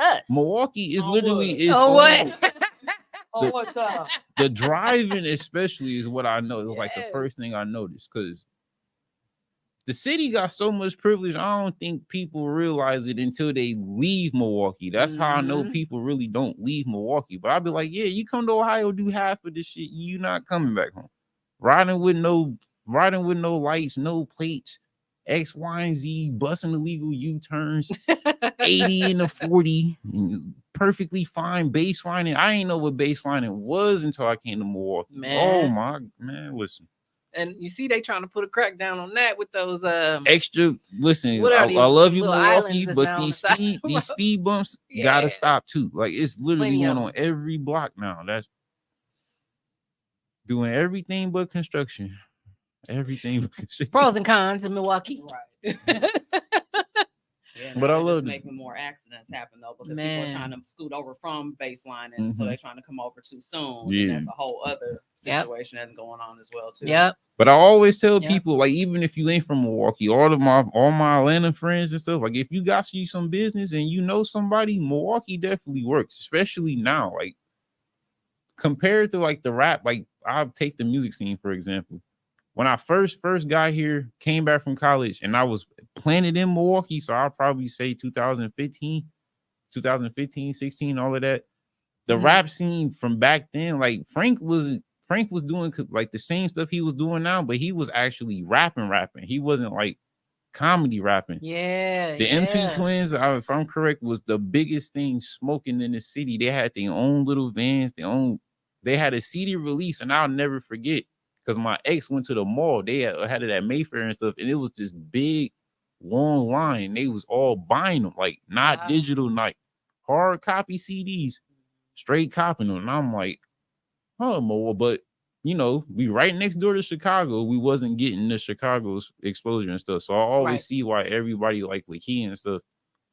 us. Milwaukee is literally the driving, especially, is what I know. Yes. Like the first thing I noticed, because the city got so much privilege. I don't think people realize it until they leave Milwaukee. That's how I know people really don't leave Milwaukee. But I'll be like, yeah, you come to Ohio, do half of this shit, you not coming back home. Riding with no lights, no plates, X, Y, and Z, busting illegal U-turns, 80 in the 40, perfectly fine baselining. I ain't know what baselining was until I came to Milwaukee. Man. Oh my man, listen. And you see, they trying to put a crack down on that with those extra. Listen, I love you, Milwaukee, but these speed bumps gotta stop too. Like, it's literally one on every block now. That's doing everything but construction. Everything but construction. Pros and cons in Milwaukee. Right. But I love making more accidents happen though, because people are trying to scoot over from baseline, and so they're trying to come over too soon. Yeah. And that's a whole other situation that's going on as well too. Yep. But I always tell people, like, even if you ain't from Milwaukee, all my Atlanta friends and stuff, like, if you got you some business and you know somebody, Milwaukee definitely works, especially now. Like, compared to like the rap, like, I'll take the music scene for example. When I first got here, came back from college, and I was planted in Milwaukee, so I'll probably say 2015, 16, all of that. The rap scene from back then, like, Frank was doing like the same stuff he was doing now, but he was actually rapping. He wasn't like comedy rapping. Yeah. The MT Twins, if I'm correct, was the biggest thing smoking in the city. They had their own little vans, they had a CD release, and I'll never forget. Because my ex went to the mall. They had it at Mayfair and stuff. And it was this big long line. They was all buying them, like not digital, like hard copy CDs, straight copying them. And I'm like, oh, more, but you know, we right next door to Chicago. We wasn't getting the Chicago's exposure and stuff. So I always see why everybody like Lakia and stuff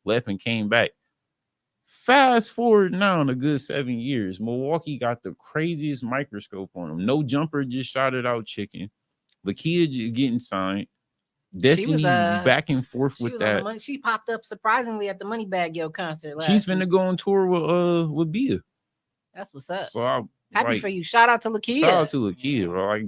left and came back. Fast forward now in a good 7 years, Milwaukee got the craziest microscope on them. No Jumper just shouted out Chicken. Lakia just getting signed. Destiny back and forth with that. She popped up surprisingly at the Moneybagg Yo concert. She's finna go on tour with Bia. That's what's up. So I'm happy for you. Shout out to Lakia. Shout out to Lakia, bro. Like,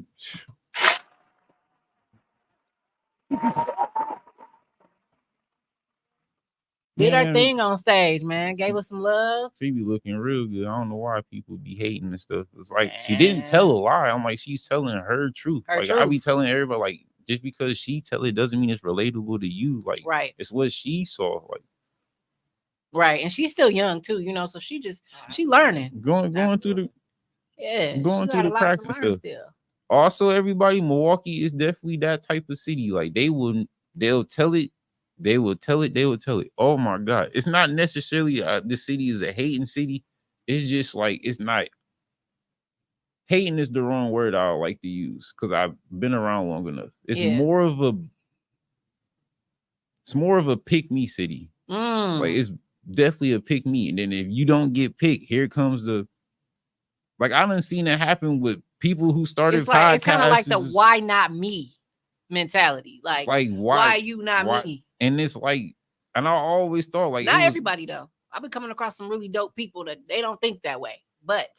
did her thing on stage, man. Gave us some love. She be looking real good. I don't know why people be hating and stuff. It's like she didn't tell a lie. I'm like, she's telling her truth. Like I be telling everybody, like, just because she tell it doesn't mean it's relatable to you. Like, it's what she saw. Like, right, and she's still young too, you know. So she learning, going through the going through the cracks and stuff. Still. Also, everybody, Milwaukee is definitely that type of city. Like they'll tell it. They will tell it. Oh my God. It's not necessarily the city is a hating city. It's just like, it's not. Hating is the wrong word I like to use because I've been around long enough. It's more of a pick me city. Like it's definitely a pick me. And then if you don't get picked, here comes the, like I done seen it happen with people who started podcasts. It's kind of like the why not me mentality. Like why you not me? And it's like, and I always thought like not everybody though. I've been coming across some really dope people that they don't think that way. But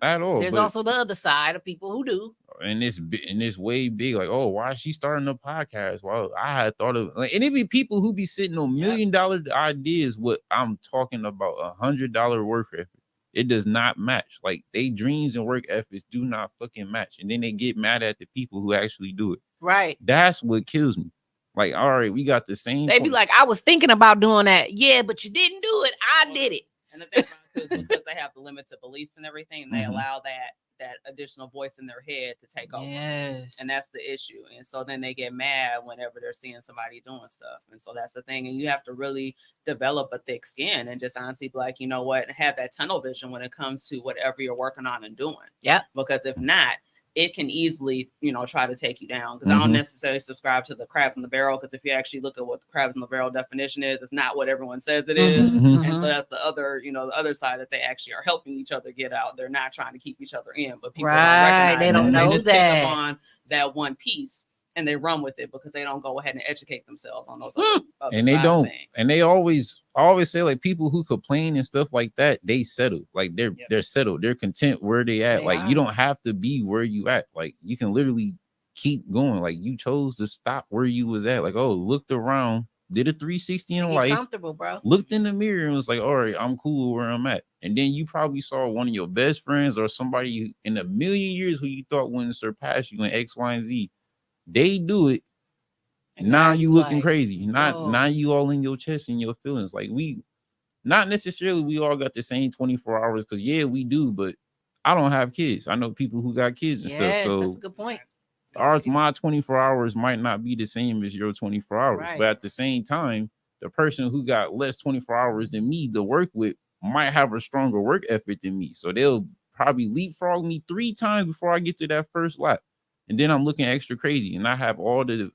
at all, there's also the other side of people who do. And it's way big. Like, oh, why is she starting a podcast? Well, I had thought of like, and it be people who be sitting on $1 million ideas. What I'm talking about, $100 work effort. It does not match. Like they dreams and work efforts do not fucking match. And then they get mad at the people who actually do it. Right. That's what kills me. Like, all right, we got the same. They be like, I was thinking about doing that. Yeah, but you didn't do it. I did it. And the thing about it is because they have the limited beliefs and everything, and they allow that additional voice in their head to take over. Yes. And that's the issue. And so then they get mad whenever they're seeing somebody doing stuff. And so that's the thing. And you have to really develop a thick skin and just honestly be like, you know what, have that tunnel vision when it comes to whatever you're working on and doing. Yeah. Because if not, it can easily, try to take you down. Because I don't necessarily subscribe to the crabs in the barrel. Because if you actually look at what the crabs in the barrel definition is, it's not what everyone says it is. And so that's the other, the other side that they actually are helping each other get out. They're not trying to keep each other in, but people don't recognize they don't know they just that. pick up on that one piece and they run with it because they don't go ahead and educate themselves on those other and they don't. Things. And they always say like people who complain and stuff like that, they settle. Like they're settled. They're content where they at. You don't have to be where you at. Like you can literally keep going. Like you chose to stop where you was at. Like, oh, looked around, did a 360 in life, comfortable, bro. Looked in the mirror and was like, all right, I'm cool where I'm at. And then you probably saw one of your best friends or somebody in a million years who you thought wouldn't surpass you in X, Y, and Z. They do it. And now you looking like, crazy. Now you all in your chest and your feelings. Like we, not necessarily we all got the same 24 hours because we do, but I don't have kids. I know people who got kids and stuff. So that's a good point. My 24 hours might not be the same as your 24 hours, but at the same time, the person who got less 24 hours than me to work with might have a stronger work effort than me. So they'll probably leapfrog me 3 times before I get to that first lap. And then I'm looking extra crazy and I have all the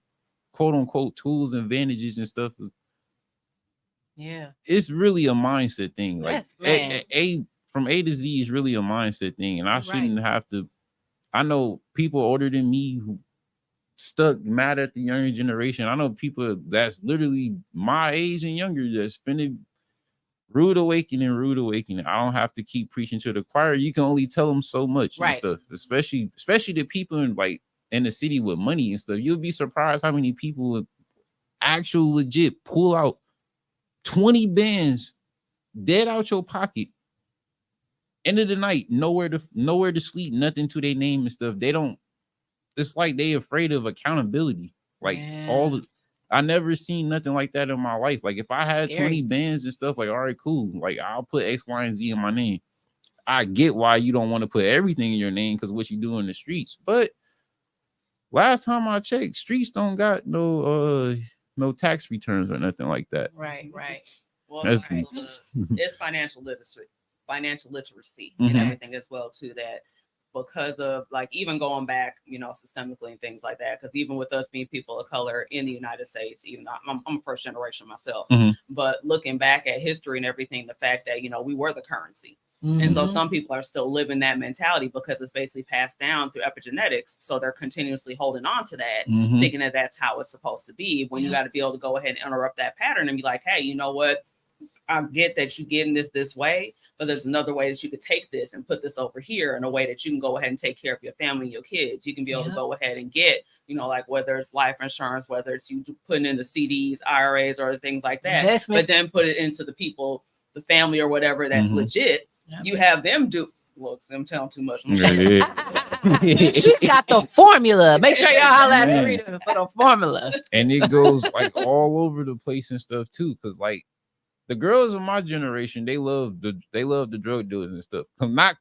quote unquote tools and advantages and stuff. Yeah. It's really a mindset thing. Yes, like from A to Z is really a mindset thing. And I shouldn't have to. I know people older than me who stuck mad at the younger generation. I know people that's literally my age and younger that's finna rude awakening. I don't have to keep preaching to the choir. You can only tell them so much and stuff, especially the people in the city with money and stuff. You'll be surprised how many people would actual legit pull out 20 bands dead out your pocket. End of the night, nowhere to sleep, nothing to their name and stuff. They don't. It's like they afraid of accountability. Like I never seen nothing like that in my life. Like if I had 20 bands and stuff, like all right, cool. Like I'll put X, Y, and Z in my name. I get why you don't want to put everything in your name because what you do in the streets. But last time I checked, streets don't got no no tax returns or nothing like that. Right. Well, That's it's financial literacy and everything as well too, that because of like even going back, systemically and things like that. Because even with us being people of color in the United States, even though I'm a first generation myself, but looking back at history and everything, the fact that we were the currency. And so some people are still living that mentality because it's basically passed down through epigenetics. So they're continuously holding on to that, thinking that that's how it's supposed to be. When you got to be able to go ahead and interrupt that pattern and be like, hey, you know what? I get that you're getting this way, but there's another way that you could take this and put this over here in a way that you can go ahead and take care of your family and your kids. You can be able to go ahead and get, like whether it's life insurance, whether it's you putting in the CDs, IRAs, or things like that, but then put it into the people, the family or whatever that's legit. You have them do. Look, I'm telling too much. She's got the formula. Make sure y'all holler at Sarita for the formula. And it goes like all over the place and stuff too, because like the girls of my generation, they love the drug dealers and stuff. Not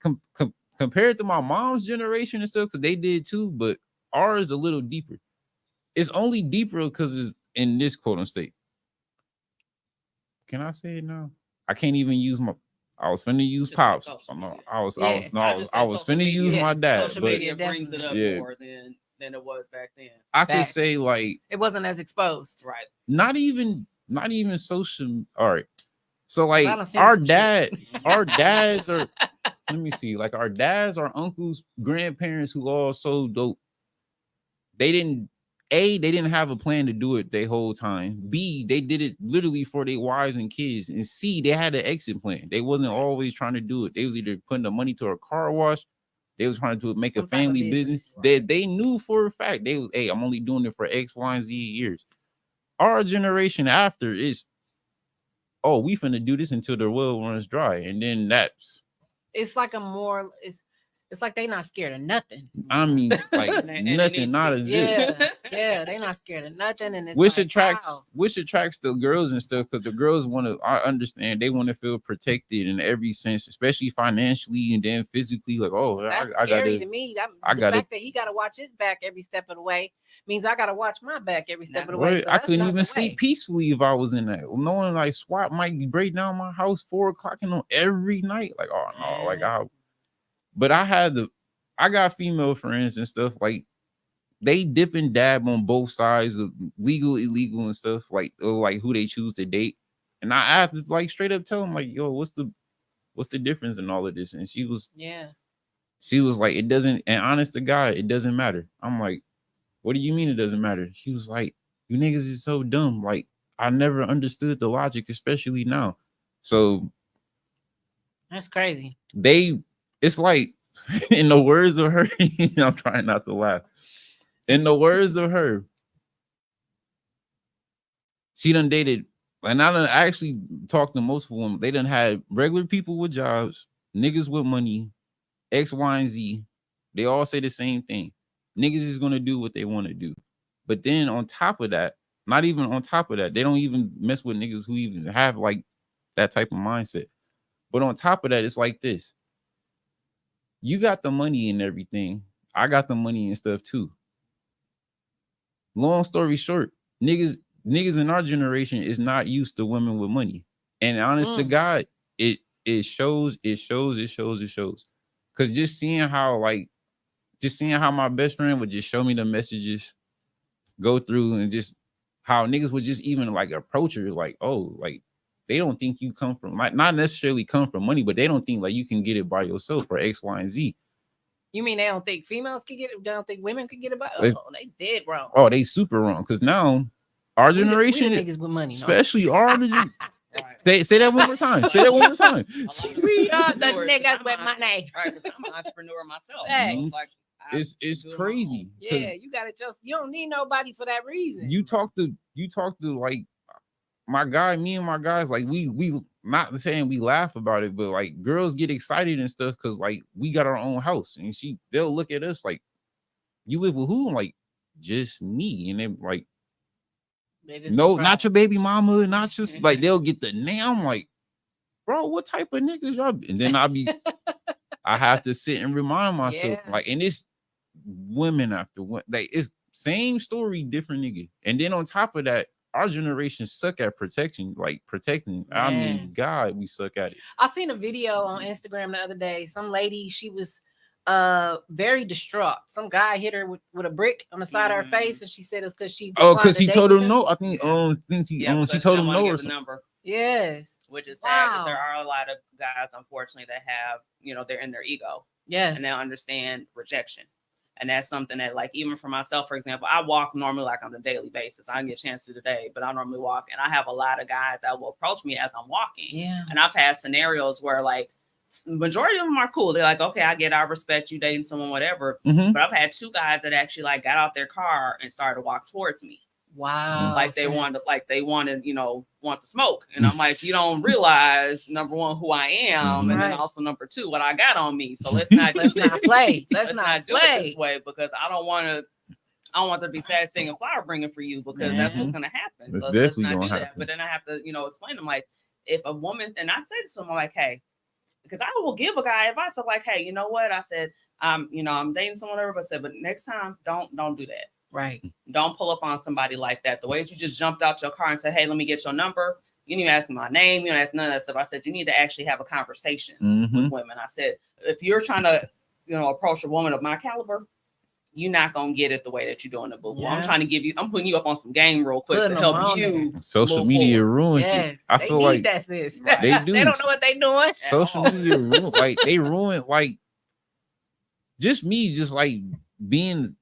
compared to my mom's generation and stuff, because they did too, but ours a little deeper. It's only deeper because it's in this quote state. Can I say it now? I can't even use my. I was finna use pops. I was finna use my dad. Social media brings it up more than it was back then. I could say like it wasn't as exposed, right? Not even social. All right, so like our dads are. Let me see, like our dads, our uncles, grandparents who all sold dope. They didn't have a plan to do it their whole time. B, they did it literally for their wives and kids. And C, they had an exit plan. They wasn't always trying to do it. They was either putting the money to a car wash. They was trying to make a family business. Right. They knew for a fact they was, hey, I'm only doing it for X, Y, and Z years. Our generation after is, oh, we finna do this until the well runs dry. And then it's like it's like they not scared of nothing. I mean, like nothing, not as yeah, they not scared of nothing, and it's which attracts the girls and stuff, because the girls want to. I understand they want to feel protected in every sense, especially financially and then physically. Like, oh, that's scary to me. The fact that he got to watch his back every step of the way means I got to watch my back every step of the way. So I couldn't even sleep peacefully if I was in that. Knowing like SWAT might break down my house 4 o'clock every night. Like, oh no, like But I got female friends and stuff, like they dip and dab on both sides of legal, illegal and stuff, like who they choose to date. And I have to like straight up tell them like, yo, what's the difference in all of this? And she was like, it doesn't, and honest to God, it doesn't matter. I'm like, what do you mean it doesn't matter? She was like, you niggas is so dumb. Like, I never understood the logic, especially now. So that's crazy. It's like, in the words of her, I'm trying not to laugh. In the words of her, she done dated, and I done actually talked to multiple women. They done had regular people with jobs, niggas with money, X, Y, and Z. They all say the same thing. Niggas is gonna do what they want to do. But then on top of that, not even on top of that, they don't even mess with niggas who even have like that type of mindset. But on top of that, it's like this. You got the money and everything. I got the money and stuff too. Long story short, niggas in our generation is not used to women with money. And honest to God, it shows. Cause just seeing how my best friend would just show me the messages, go through, and just how niggas would just even like approach her, like, oh, like they don't think you come from, like, not necessarily come from money, but they don't think like you can get it by yourself for X, Y, and Z. You mean they don't think females can get it? They don't think women can get it by? Oh, they dead wrong. Oh, they super wrong. Because now our generation, we the niggas with money, especially our say that one more time. Say that one more time. We are the niggas with money. Right, because I'm an entrepreneur myself. Like, it's crazy. Yeah, you gotta you don't need nobody for that reason. You talk to like my guy, me and my guys, like we not saying we laugh about it, but like girls get excited and stuff because like we got our own house, and they'll look at us like, you live with who? I'm like, just me. And then like, no, not your baby mama, not just like, they'll get the name. I'm like, bro, what type of niggas y'all? And then I have to sit and remind myself, like, and it's women after one, like it's same story, different nigga. And then on top of that, our generation suck at protecting. I mean, God, we suck at it. I seen a video on Instagram the other day. Some lady, she was very distraught. Some guy hit her with a brick on the side of her face, and she said it's because she because he told her no. I think she told him no or something. Number. Yes, which is sad because there are a lot of guys, unfortunately, that have, they're in their ego. Yes, and they understand rejection. And that's something that, like, even for myself, for example, I walk normally like on a daily basis. I didn't get a chance to today, but I normally walk. And I have a lot of guys that will approach me as I'm walking. Yeah. And I've had scenarios where, like, majority of them are cool. They're like, okay, I respect you dating someone, whatever. Mm-hmm. But I've had 2 guys that actually, like, got out their car and started to walk towards me. Wow. Like they wanted, want to smoke. And I'm like, you don't realize, number one, who I am. And then also number 2, what I got on me. So let's not play. Let's not do it this way, because I don't want to be sad singing flower bringing for you, because that's what's going to happen. So let's not do that. But then I have to, explain to them, like, if a woman, and I say to someone like, hey, because I will give a guy advice of like, hey, you know what? I said, I'm dating someone, but next time, don't do that. Right. Don't pull up on somebody like that. The way that you just jumped out your car and said, hey, let me get your number. You didn't even ask me my name. You didn't ask none of that stuff. I said, you need to actually have a conversation with women. I said, if you're trying to, approach a woman of my caliber, you're not going to get it the way that you're doing it, boo. Yeah. I'm putting you up on some game real quick to help you. Social media ruined it. I feel like that, sis. They do. They don't know what they're doing. Social media ruined, like, they ruined, like, just me, just like being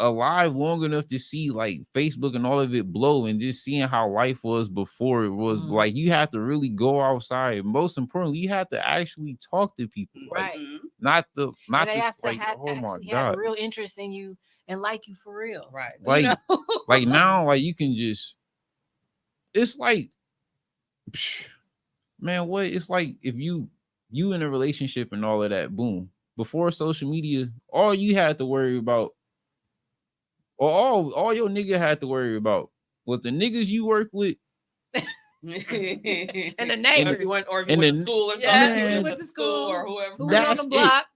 alive long enough to see like Facebook and all of it blow, and just seeing how life was before it was like, you have to really go outside. Most importantly, you have to actually talk to people, right? Like, oh my God, have a real interest in you and like you for real, right? Like, like now, like, you can just, it's like, man, what it's like if you in a relationship and all of that, boom. Before social media, all you had to worry about, or all your nigga had to worry about, was the niggas you work with and the neighbors. Or you went to school or something. Yeah, you went to school or whoever. Who was on the block.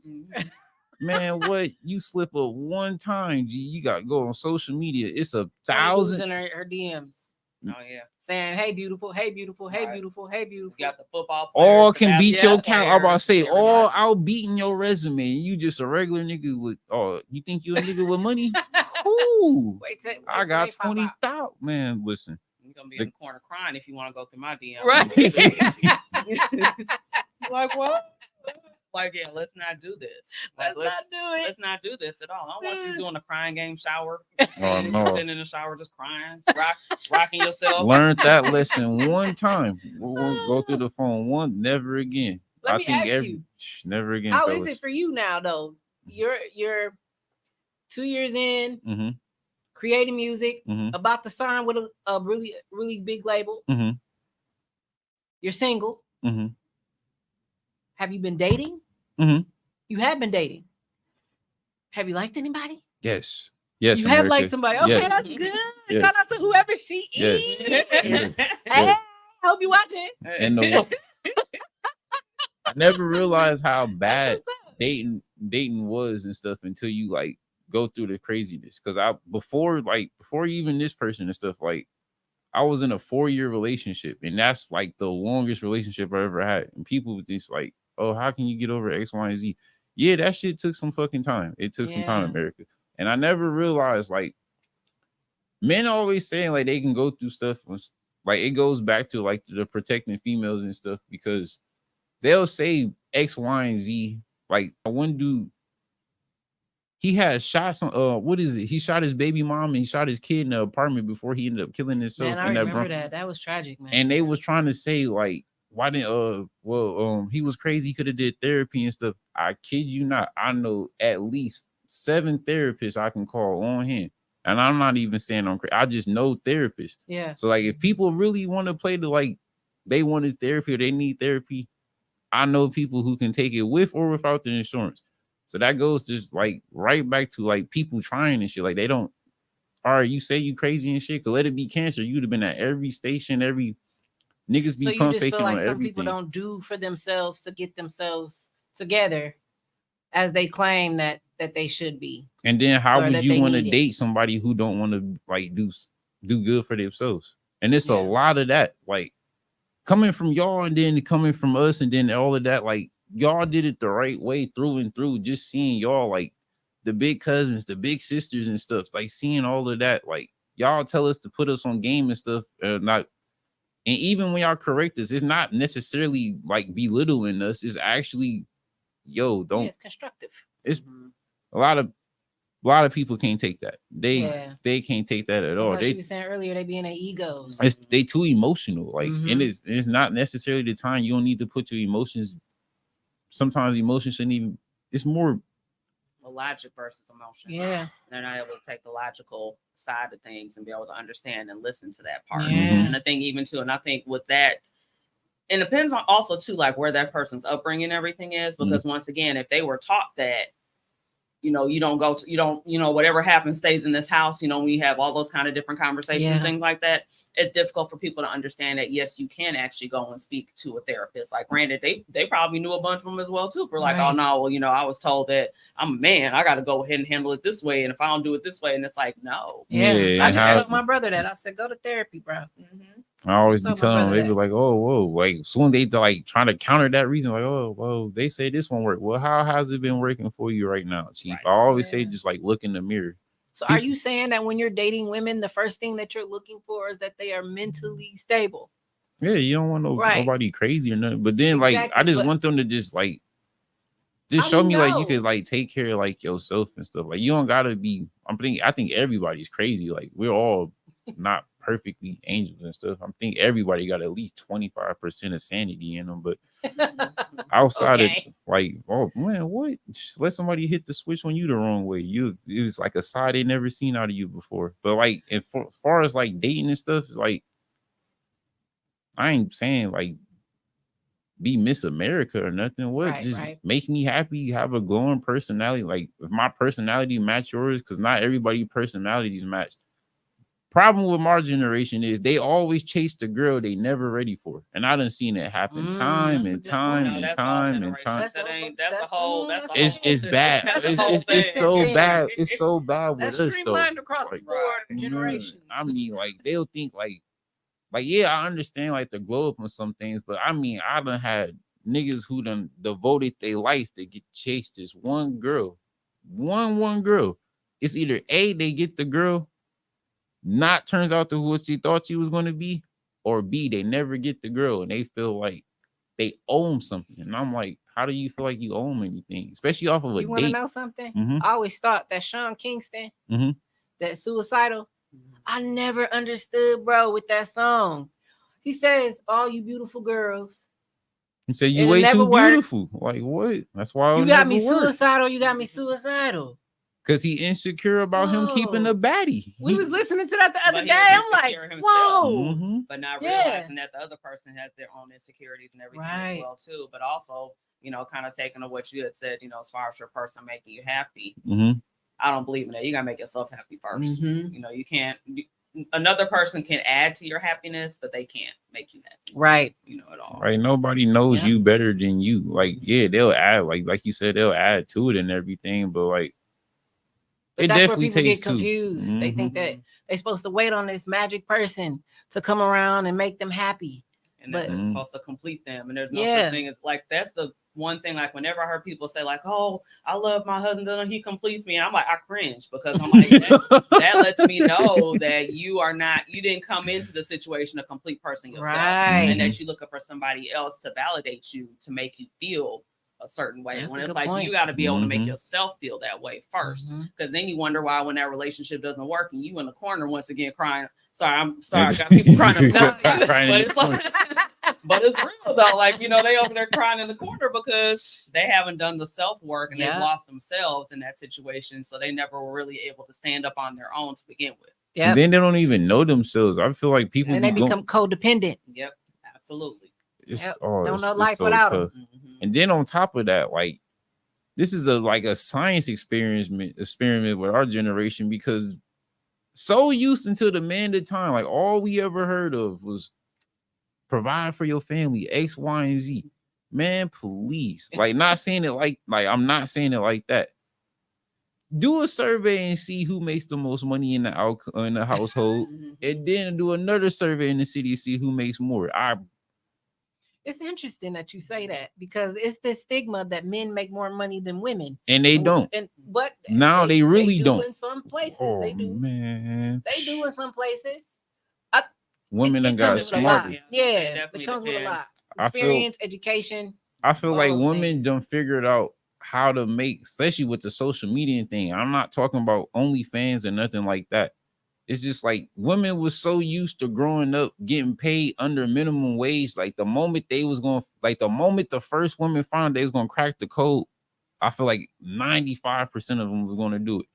Man, what, you slip up one time, G, you got to go on social media. It's 1,000 in her DMs. Oh yeah, saying, hey beautiful, hey beautiful, hey beautiful, hey beautiful. You got the football players, all can beat your count. I'm about to say, all out beating your resume. You just a regular nigga with, you think you a nigga with money? Ooh, I got 20,000. Man, listen, you're gonna be in the corner crying if you want to go through my DM. Right. Like what? Like, yeah, let's not do this. Like, let's not do this at all. I don't want you doing a crying game shower. Oh, no. Sitting in the shower just crying, rocking yourself. Learned that lesson one time. We'll go through the phone never again. Let me ask you, never again. How is it for you now, though? You're 2 years in, creating music, about to sign with a really, really big label. You're single. Have you been dating? You have been dating. Have you liked anybody? Yes. You have liked somebody. Okay, that's good. Shout out to whoever she is. Hey, I hope you watching. And I never realized how bad dating was and stuff until you like go through the craziness. Because before even this person and stuff, like, I was in a 4-year relationship, and that's like the longest relationship I ever had. And people were just like, oh, how can you get over X, Y, and Z? Yeah, that shit took some fucking time. It took some time, America. And I never realized, like, men always saying like they can go through stuff. Like, it goes back to like the protecting females and stuff, because they'll say X, Y, and Z. Like, one dude, he had shots on what is it? He shot his baby mom and he shot his kid in the apartment before he ended up killing himself. Man, I remember that. That was tragic, man. And they was trying to say like, why didn't he was crazy, he could have did therapy and stuff. I kid you not, I know at least 7 therapists I can call on hand. And I'm not even saying I'm crazy. I just know therapists. Yeah. So like, if people really want to play they wanted therapy or they need therapy, I know people who can take it with or without their insurance. So that goes just like right back to like people trying and shit. Like, they don't, all right, you say you crazy and shit, 'cause let it be cancer. You'd have been at every station, niggas be pump faking on everything. So you just feel like some people don't do for themselves to get themselves together as they claim that they should be. And then how would you want to date somebody who don't want to like do good for themselves? And it's a lot of that, like coming from y'all and then coming from us and then all of that. Like y'all did it the right way through and through. Just seeing y'all, like the big cousins, the big sisters and stuff, like seeing all of that. Like y'all tell us to put us on game and stuff. Not, and even when y'all correct us, it's not necessarily like belittling us. It's actually, yo, don't. It's constructive. It's a lot of people can't take that. They can't take that at all. Like she was saying earlier, they be in their egos. They too emotional. Like, and it's not necessarily the time. You don't need to put your emotions. Sometimes emotions shouldn't even. It's more logic versus emotion. Yeah, they're not able to take the logical side of things and be able to understand and listen to that part. Yeah. And I think even too, and I think with that, it depends on also too, like where that person's upbringing and everything is. Because once again, if they were taught that, you know, you don't go to, you don't, you know, whatever happens stays in this house, you know, we have all those kind of different conversations, things like that. It's difficult for people to understand that, yes, you can actually go and speak to a therapist. Like, granted, they probably knew a bunch of them as well, too. But like, oh, no, well, you know, I was told that I'm a man. I got to go ahead and handle it this way. And if I don't do it this way, and it's like, no. Yeah. I just told my brother that. I said, go to therapy, bro. I always be telling them, they be like, oh, whoa. Like, soon they like trying to counter that reason. Like, oh, well, they say this won't work. Well, how has it been working for you right now, Chief? I always say, just like look in the mirror. So are you saying that when you're dating women, the first thing that you're looking for is that they are mentally stable? Yeah, you don't want nobody crazy or nothing. But then, like, I just want them to just show me like you could like take care of like yourself and stuff. Like, you don't gotta be. I think everybody's crazy. Like, we're all not perfectly angels and stuff. I think everybody got at least 25% of sanity in them, but outside of like, oh man, what? Just let somebody hit the switch on you the wrong way. It was like a side they never seen out of you before. But like, as far as like dating and stuff, like, I ain't saying like be Miss America or nothing. What? Just make me happy, have a glowing personality. Like, if my personality match yours, because not everybody's personalities match. Problem with my generation is they always chase the girl they never ready for, and I done seen it happen time and time and time and time. That's a whole. It's bad. It's so bad. It's so bad with us though. Streamlined across the board generations. I mean, like, they'll think like yeah, I understand like the glow up on some things, but I mean, I done had niggas who done devoted their life to get chased this one girl, one girl. It's either A, they get the girl, not turns out to what she thought she was going to be, or B, they never get the girl and they feel like they own something. And I'm like, how do you feel like you own anything, especially off of a date? You want to know something? I always thought that Sean Kingston, that Suicidal, I never understood, bro, with that song. He says, all you beautiful girls. He said, you way too beautiful. Like, what? That's why you got me suicidal. You got me suicidal. Because he insecure about him keeping a baddie. We was listening to that the other day. I'm like, whoa. But not realizing that the other person has their own insecurities and everything as well, too. But also, you know, kind of taking on what you had said, you know, as far as your person making you happy. I don't believe in that. You got to make yourself happy first. You know, you can't, another person can add to your happiness, but they can't make you happy. Right. You know, at all. Right. Nobody knows you better than you. Like, yeah, they'll add, like you said, they'll add to it and everything, but like, but that's where people get confused. They think that they're supposed to wait on this magic person to come around and make them happy. And they're supposed to complete them. And there's no such thing as like, that's the one thing, like whenever I heard people say like, oh, I love my husband, he completes me. And I'm like, I cringe because I'm like, that lets me know that you didn't come into the situation a complete person yourself. And that you looking for somebody else to validate you, to make you feel a certain way. That's when it's like point. You got to be able to make yourself feel that way first, because then you wonder why when that relationship doesn't work and you in the corner once again crying. I'm sorry, I got people crying. But it's real though. Like, you know, they over there crying in the corner because they haven't done the self work and they've lost themselves in that situation. So they never were really able to stand up on their own to begin with. Yeah. And then they don't even know themselves. I feel like people and they become codependent. Yep, absolutely. Don't know life without them. And then on top of that, like, this is a science experiment with our generation, because so used until the man of time, like all we ever heard of was provide for your family, X, Y, and Z. Man, please. Like, not saying it like I'm not saying it like that. do a survey and see who makes the most money in the household, and then do another survey in the city to see who makes more. It's interesting that you say that because it's this stigma that men make more money than women, and they don't. And but now they really do don't. In some places, Oh, they do. Man, they do in some places. Women done got smarter. Yeah, it comes with a lot. Experience, education. I feel like women done figured out how to make, especially with the social media thing. I'm not talking about OnlyFans or nothing like that. It's just like women was so used to growing up getting paid under minimum wage. Like the moment the first women found they was gonna crack the code, I feel like 95% of them was gonna do it.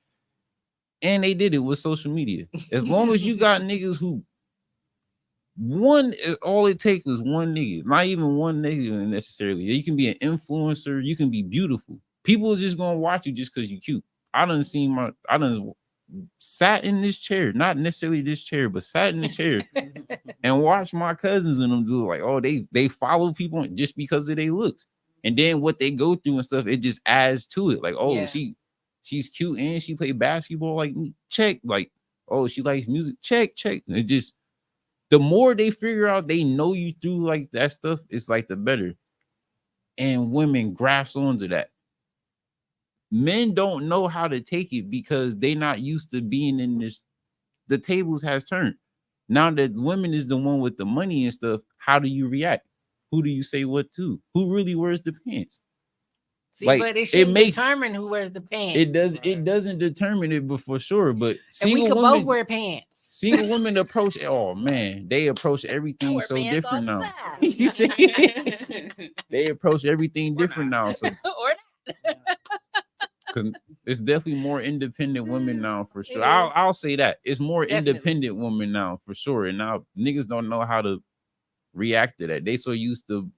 And they did it with social media. As long as you got niggas who all it takes is one nigga, not even one nigga necessarily. You can be an influencer, you can be beautiful. People is just gonna watch you just because you cute. I done sat in this chair, not necessarily this chair, but sat in the chair and watched my cousins and them do like, oh, they follow people just because of their looks. And then what they go through and stuff, it just adds to it. Like, oh, she's cute and she play basketball like me. Check. Like, oh, she likes music. Check. It just, the more they figure out they know you through like that stuff, it's like the better. And women grasp onto that. Men don't know how to take it because they not used to being in this. The tables has turned. Now that women is the one with the money and stuff, how do you react? Who do you say what to? Who really wears the pants? See, like, but it should determine who wears the pants. It doesn't determine it, but for sure. But and we could both wear pants. Single women approach. Oh man, they approach everything so different now. You see, they approach everything different now. So, because it's definitely more independent women now for sure. I'll say that it's more independent women now for sure. And now niggas don't know how to react to that. They so used to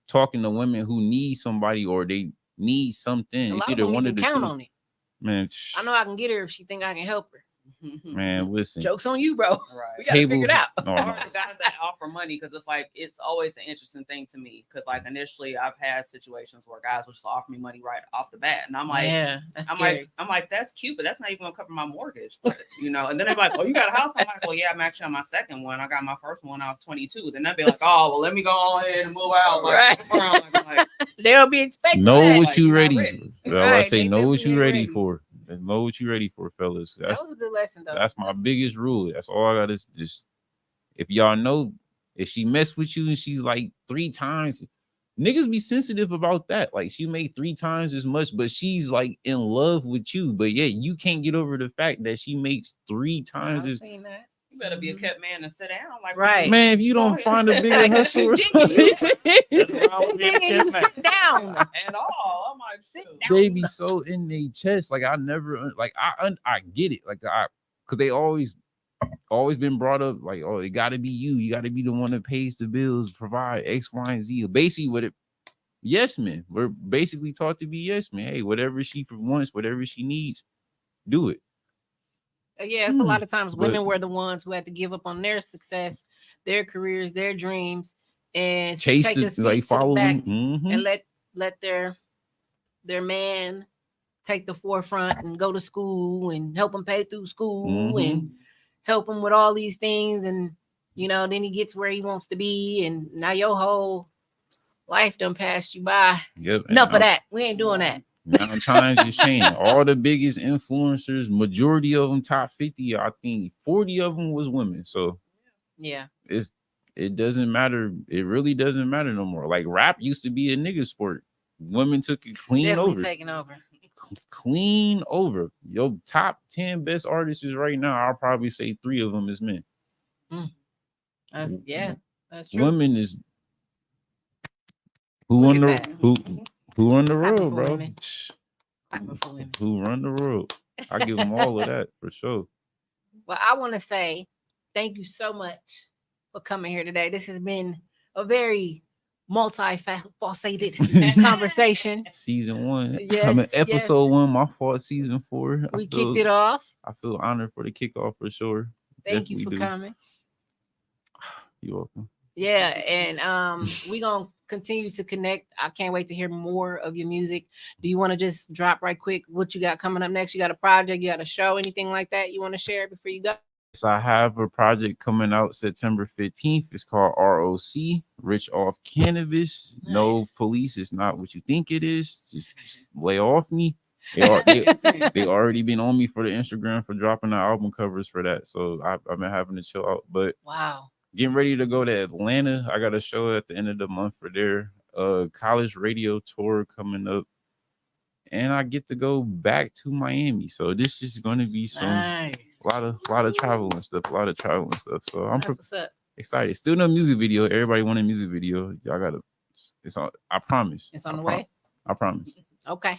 talking to women who need somebody or they need something. It's either one of the two. On it. Man, I know I can get her if she think I can help her. Man, listen. Joke's on you, bro. Right. We gotta figure it out. No. The guys that offer money, because it's like it's always an interesting thing to me. Because like initially, I've had situations where guys will just offer me money right off the bat, and I'm like, I'm like, that's cute, but that's not even gonna cover my mortgage, but, you know. And then they're like, oh, you got a house? I'm like, well, yeah, I'm actually on my second one. I got my first one when I was 22. Then they'd be like, oh, well, let me go ahead and move out. Like, right. They'll be expecting. Know what you ready. I say, know what you ready for. Know what you ready for, fellas. That was a good lesson, though. That's my biggest rule. That's all I got is just, if y'all know, if she mess with you and she's like 3 times, niggas be sensitive about that. Like she made 3 times as much, but she's like in love with you. But yeah, you can't get over the fact that she makes 3 times as. You better be a kept man and sit down. Like, right, man. If you don't find a bigger hustle or something, that's wrong. You sit down at all. I'm like, sit down. They be so in their chest. Like I never, like I get it. Like because they always been brought up. Like, oh, it got to be you. You got to be the one that pays the bills, provide X, Y, and Z. Basically, what it. Yes, man. We're basically taught to be yes, man. Hey, whatever she wants, whatever she needs, do it. Yeah, it's a lot of times women were the ones who had to give up on their success, their careers, their dreams, and chase take a seat like follow to the back and let their man take the forefront and go to school and help him pay through school and help him with all these things. And you know, then he gets where he wants to be, and now your whole life done passed you by. Yep. Enough of that. We ain't doing that. Now times is changing. All the biggest influencers, majority of them, top 50, I think 40 of them was women. So yeah, it doesn't matter. It really doesn't matter no more. Like rap used to be a nigga sport. Women took it clean over. Taking over. Clean over. Your top 10 best artists right now, I'll probably say 3 of them is men. That's true. Women is who run the world, bro? Who run the world? I give them all of that for sure. Well, I want to say thank you so much for coming here today. This has been a very multifaceted conversation. Season 1. Yes, I mean, episode 1, my fault. Season 4. We kicked it off. I feel honored for the kickoff for sure. Thank you for coming. You're welcome. Yeah, and we gonna continue to connect. I can't wait to hear more of your music. Do you want to just drop right quick what you got coming up next? You got a project, you got a show, anything like that you want to share before you go? So I have a project coming out September 15th. It's called ROC, Rich Off Cannabis. Nice. No police. It's not what you think it is. Just lay off me. They already been on me for the Instagram for dropping the album covers for that. So I've been having to chill out. But Wow. getting ready to go to Atlanta. I got a show at the end of the month for their college radio tour coming up. And I get to go back to Miami. So this is gonna be some Nice. a lot of travel and stuff. So I'm What's up? excited. Still no music video. Everybody want a music video. Y'all gotta. It's on. I promise. It's on the way. I promise. Okay.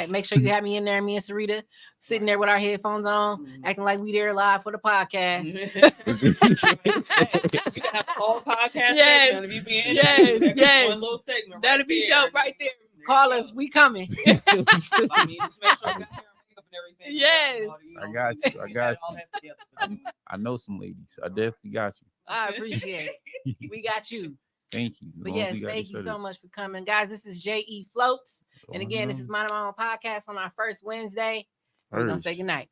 Make sure you have me in there. Me and Sarita sitting there with our headphones on, acting like we there live for the podcast. You can have a whole podcast. Yes. Segment of you being Yes. One little segment. That'll be dope right there. Call us. We coming. I mean, just make sure you got hair and makeup and everything. Yes. I got you. I know some ladies. I definitely got you. I appreciate it. We got you. Thank you. But yes, thank you so much for coming. Guys, this is J.E. Floats. And again, this is my own podcast on our first Wednesday. We're going to say goodnight.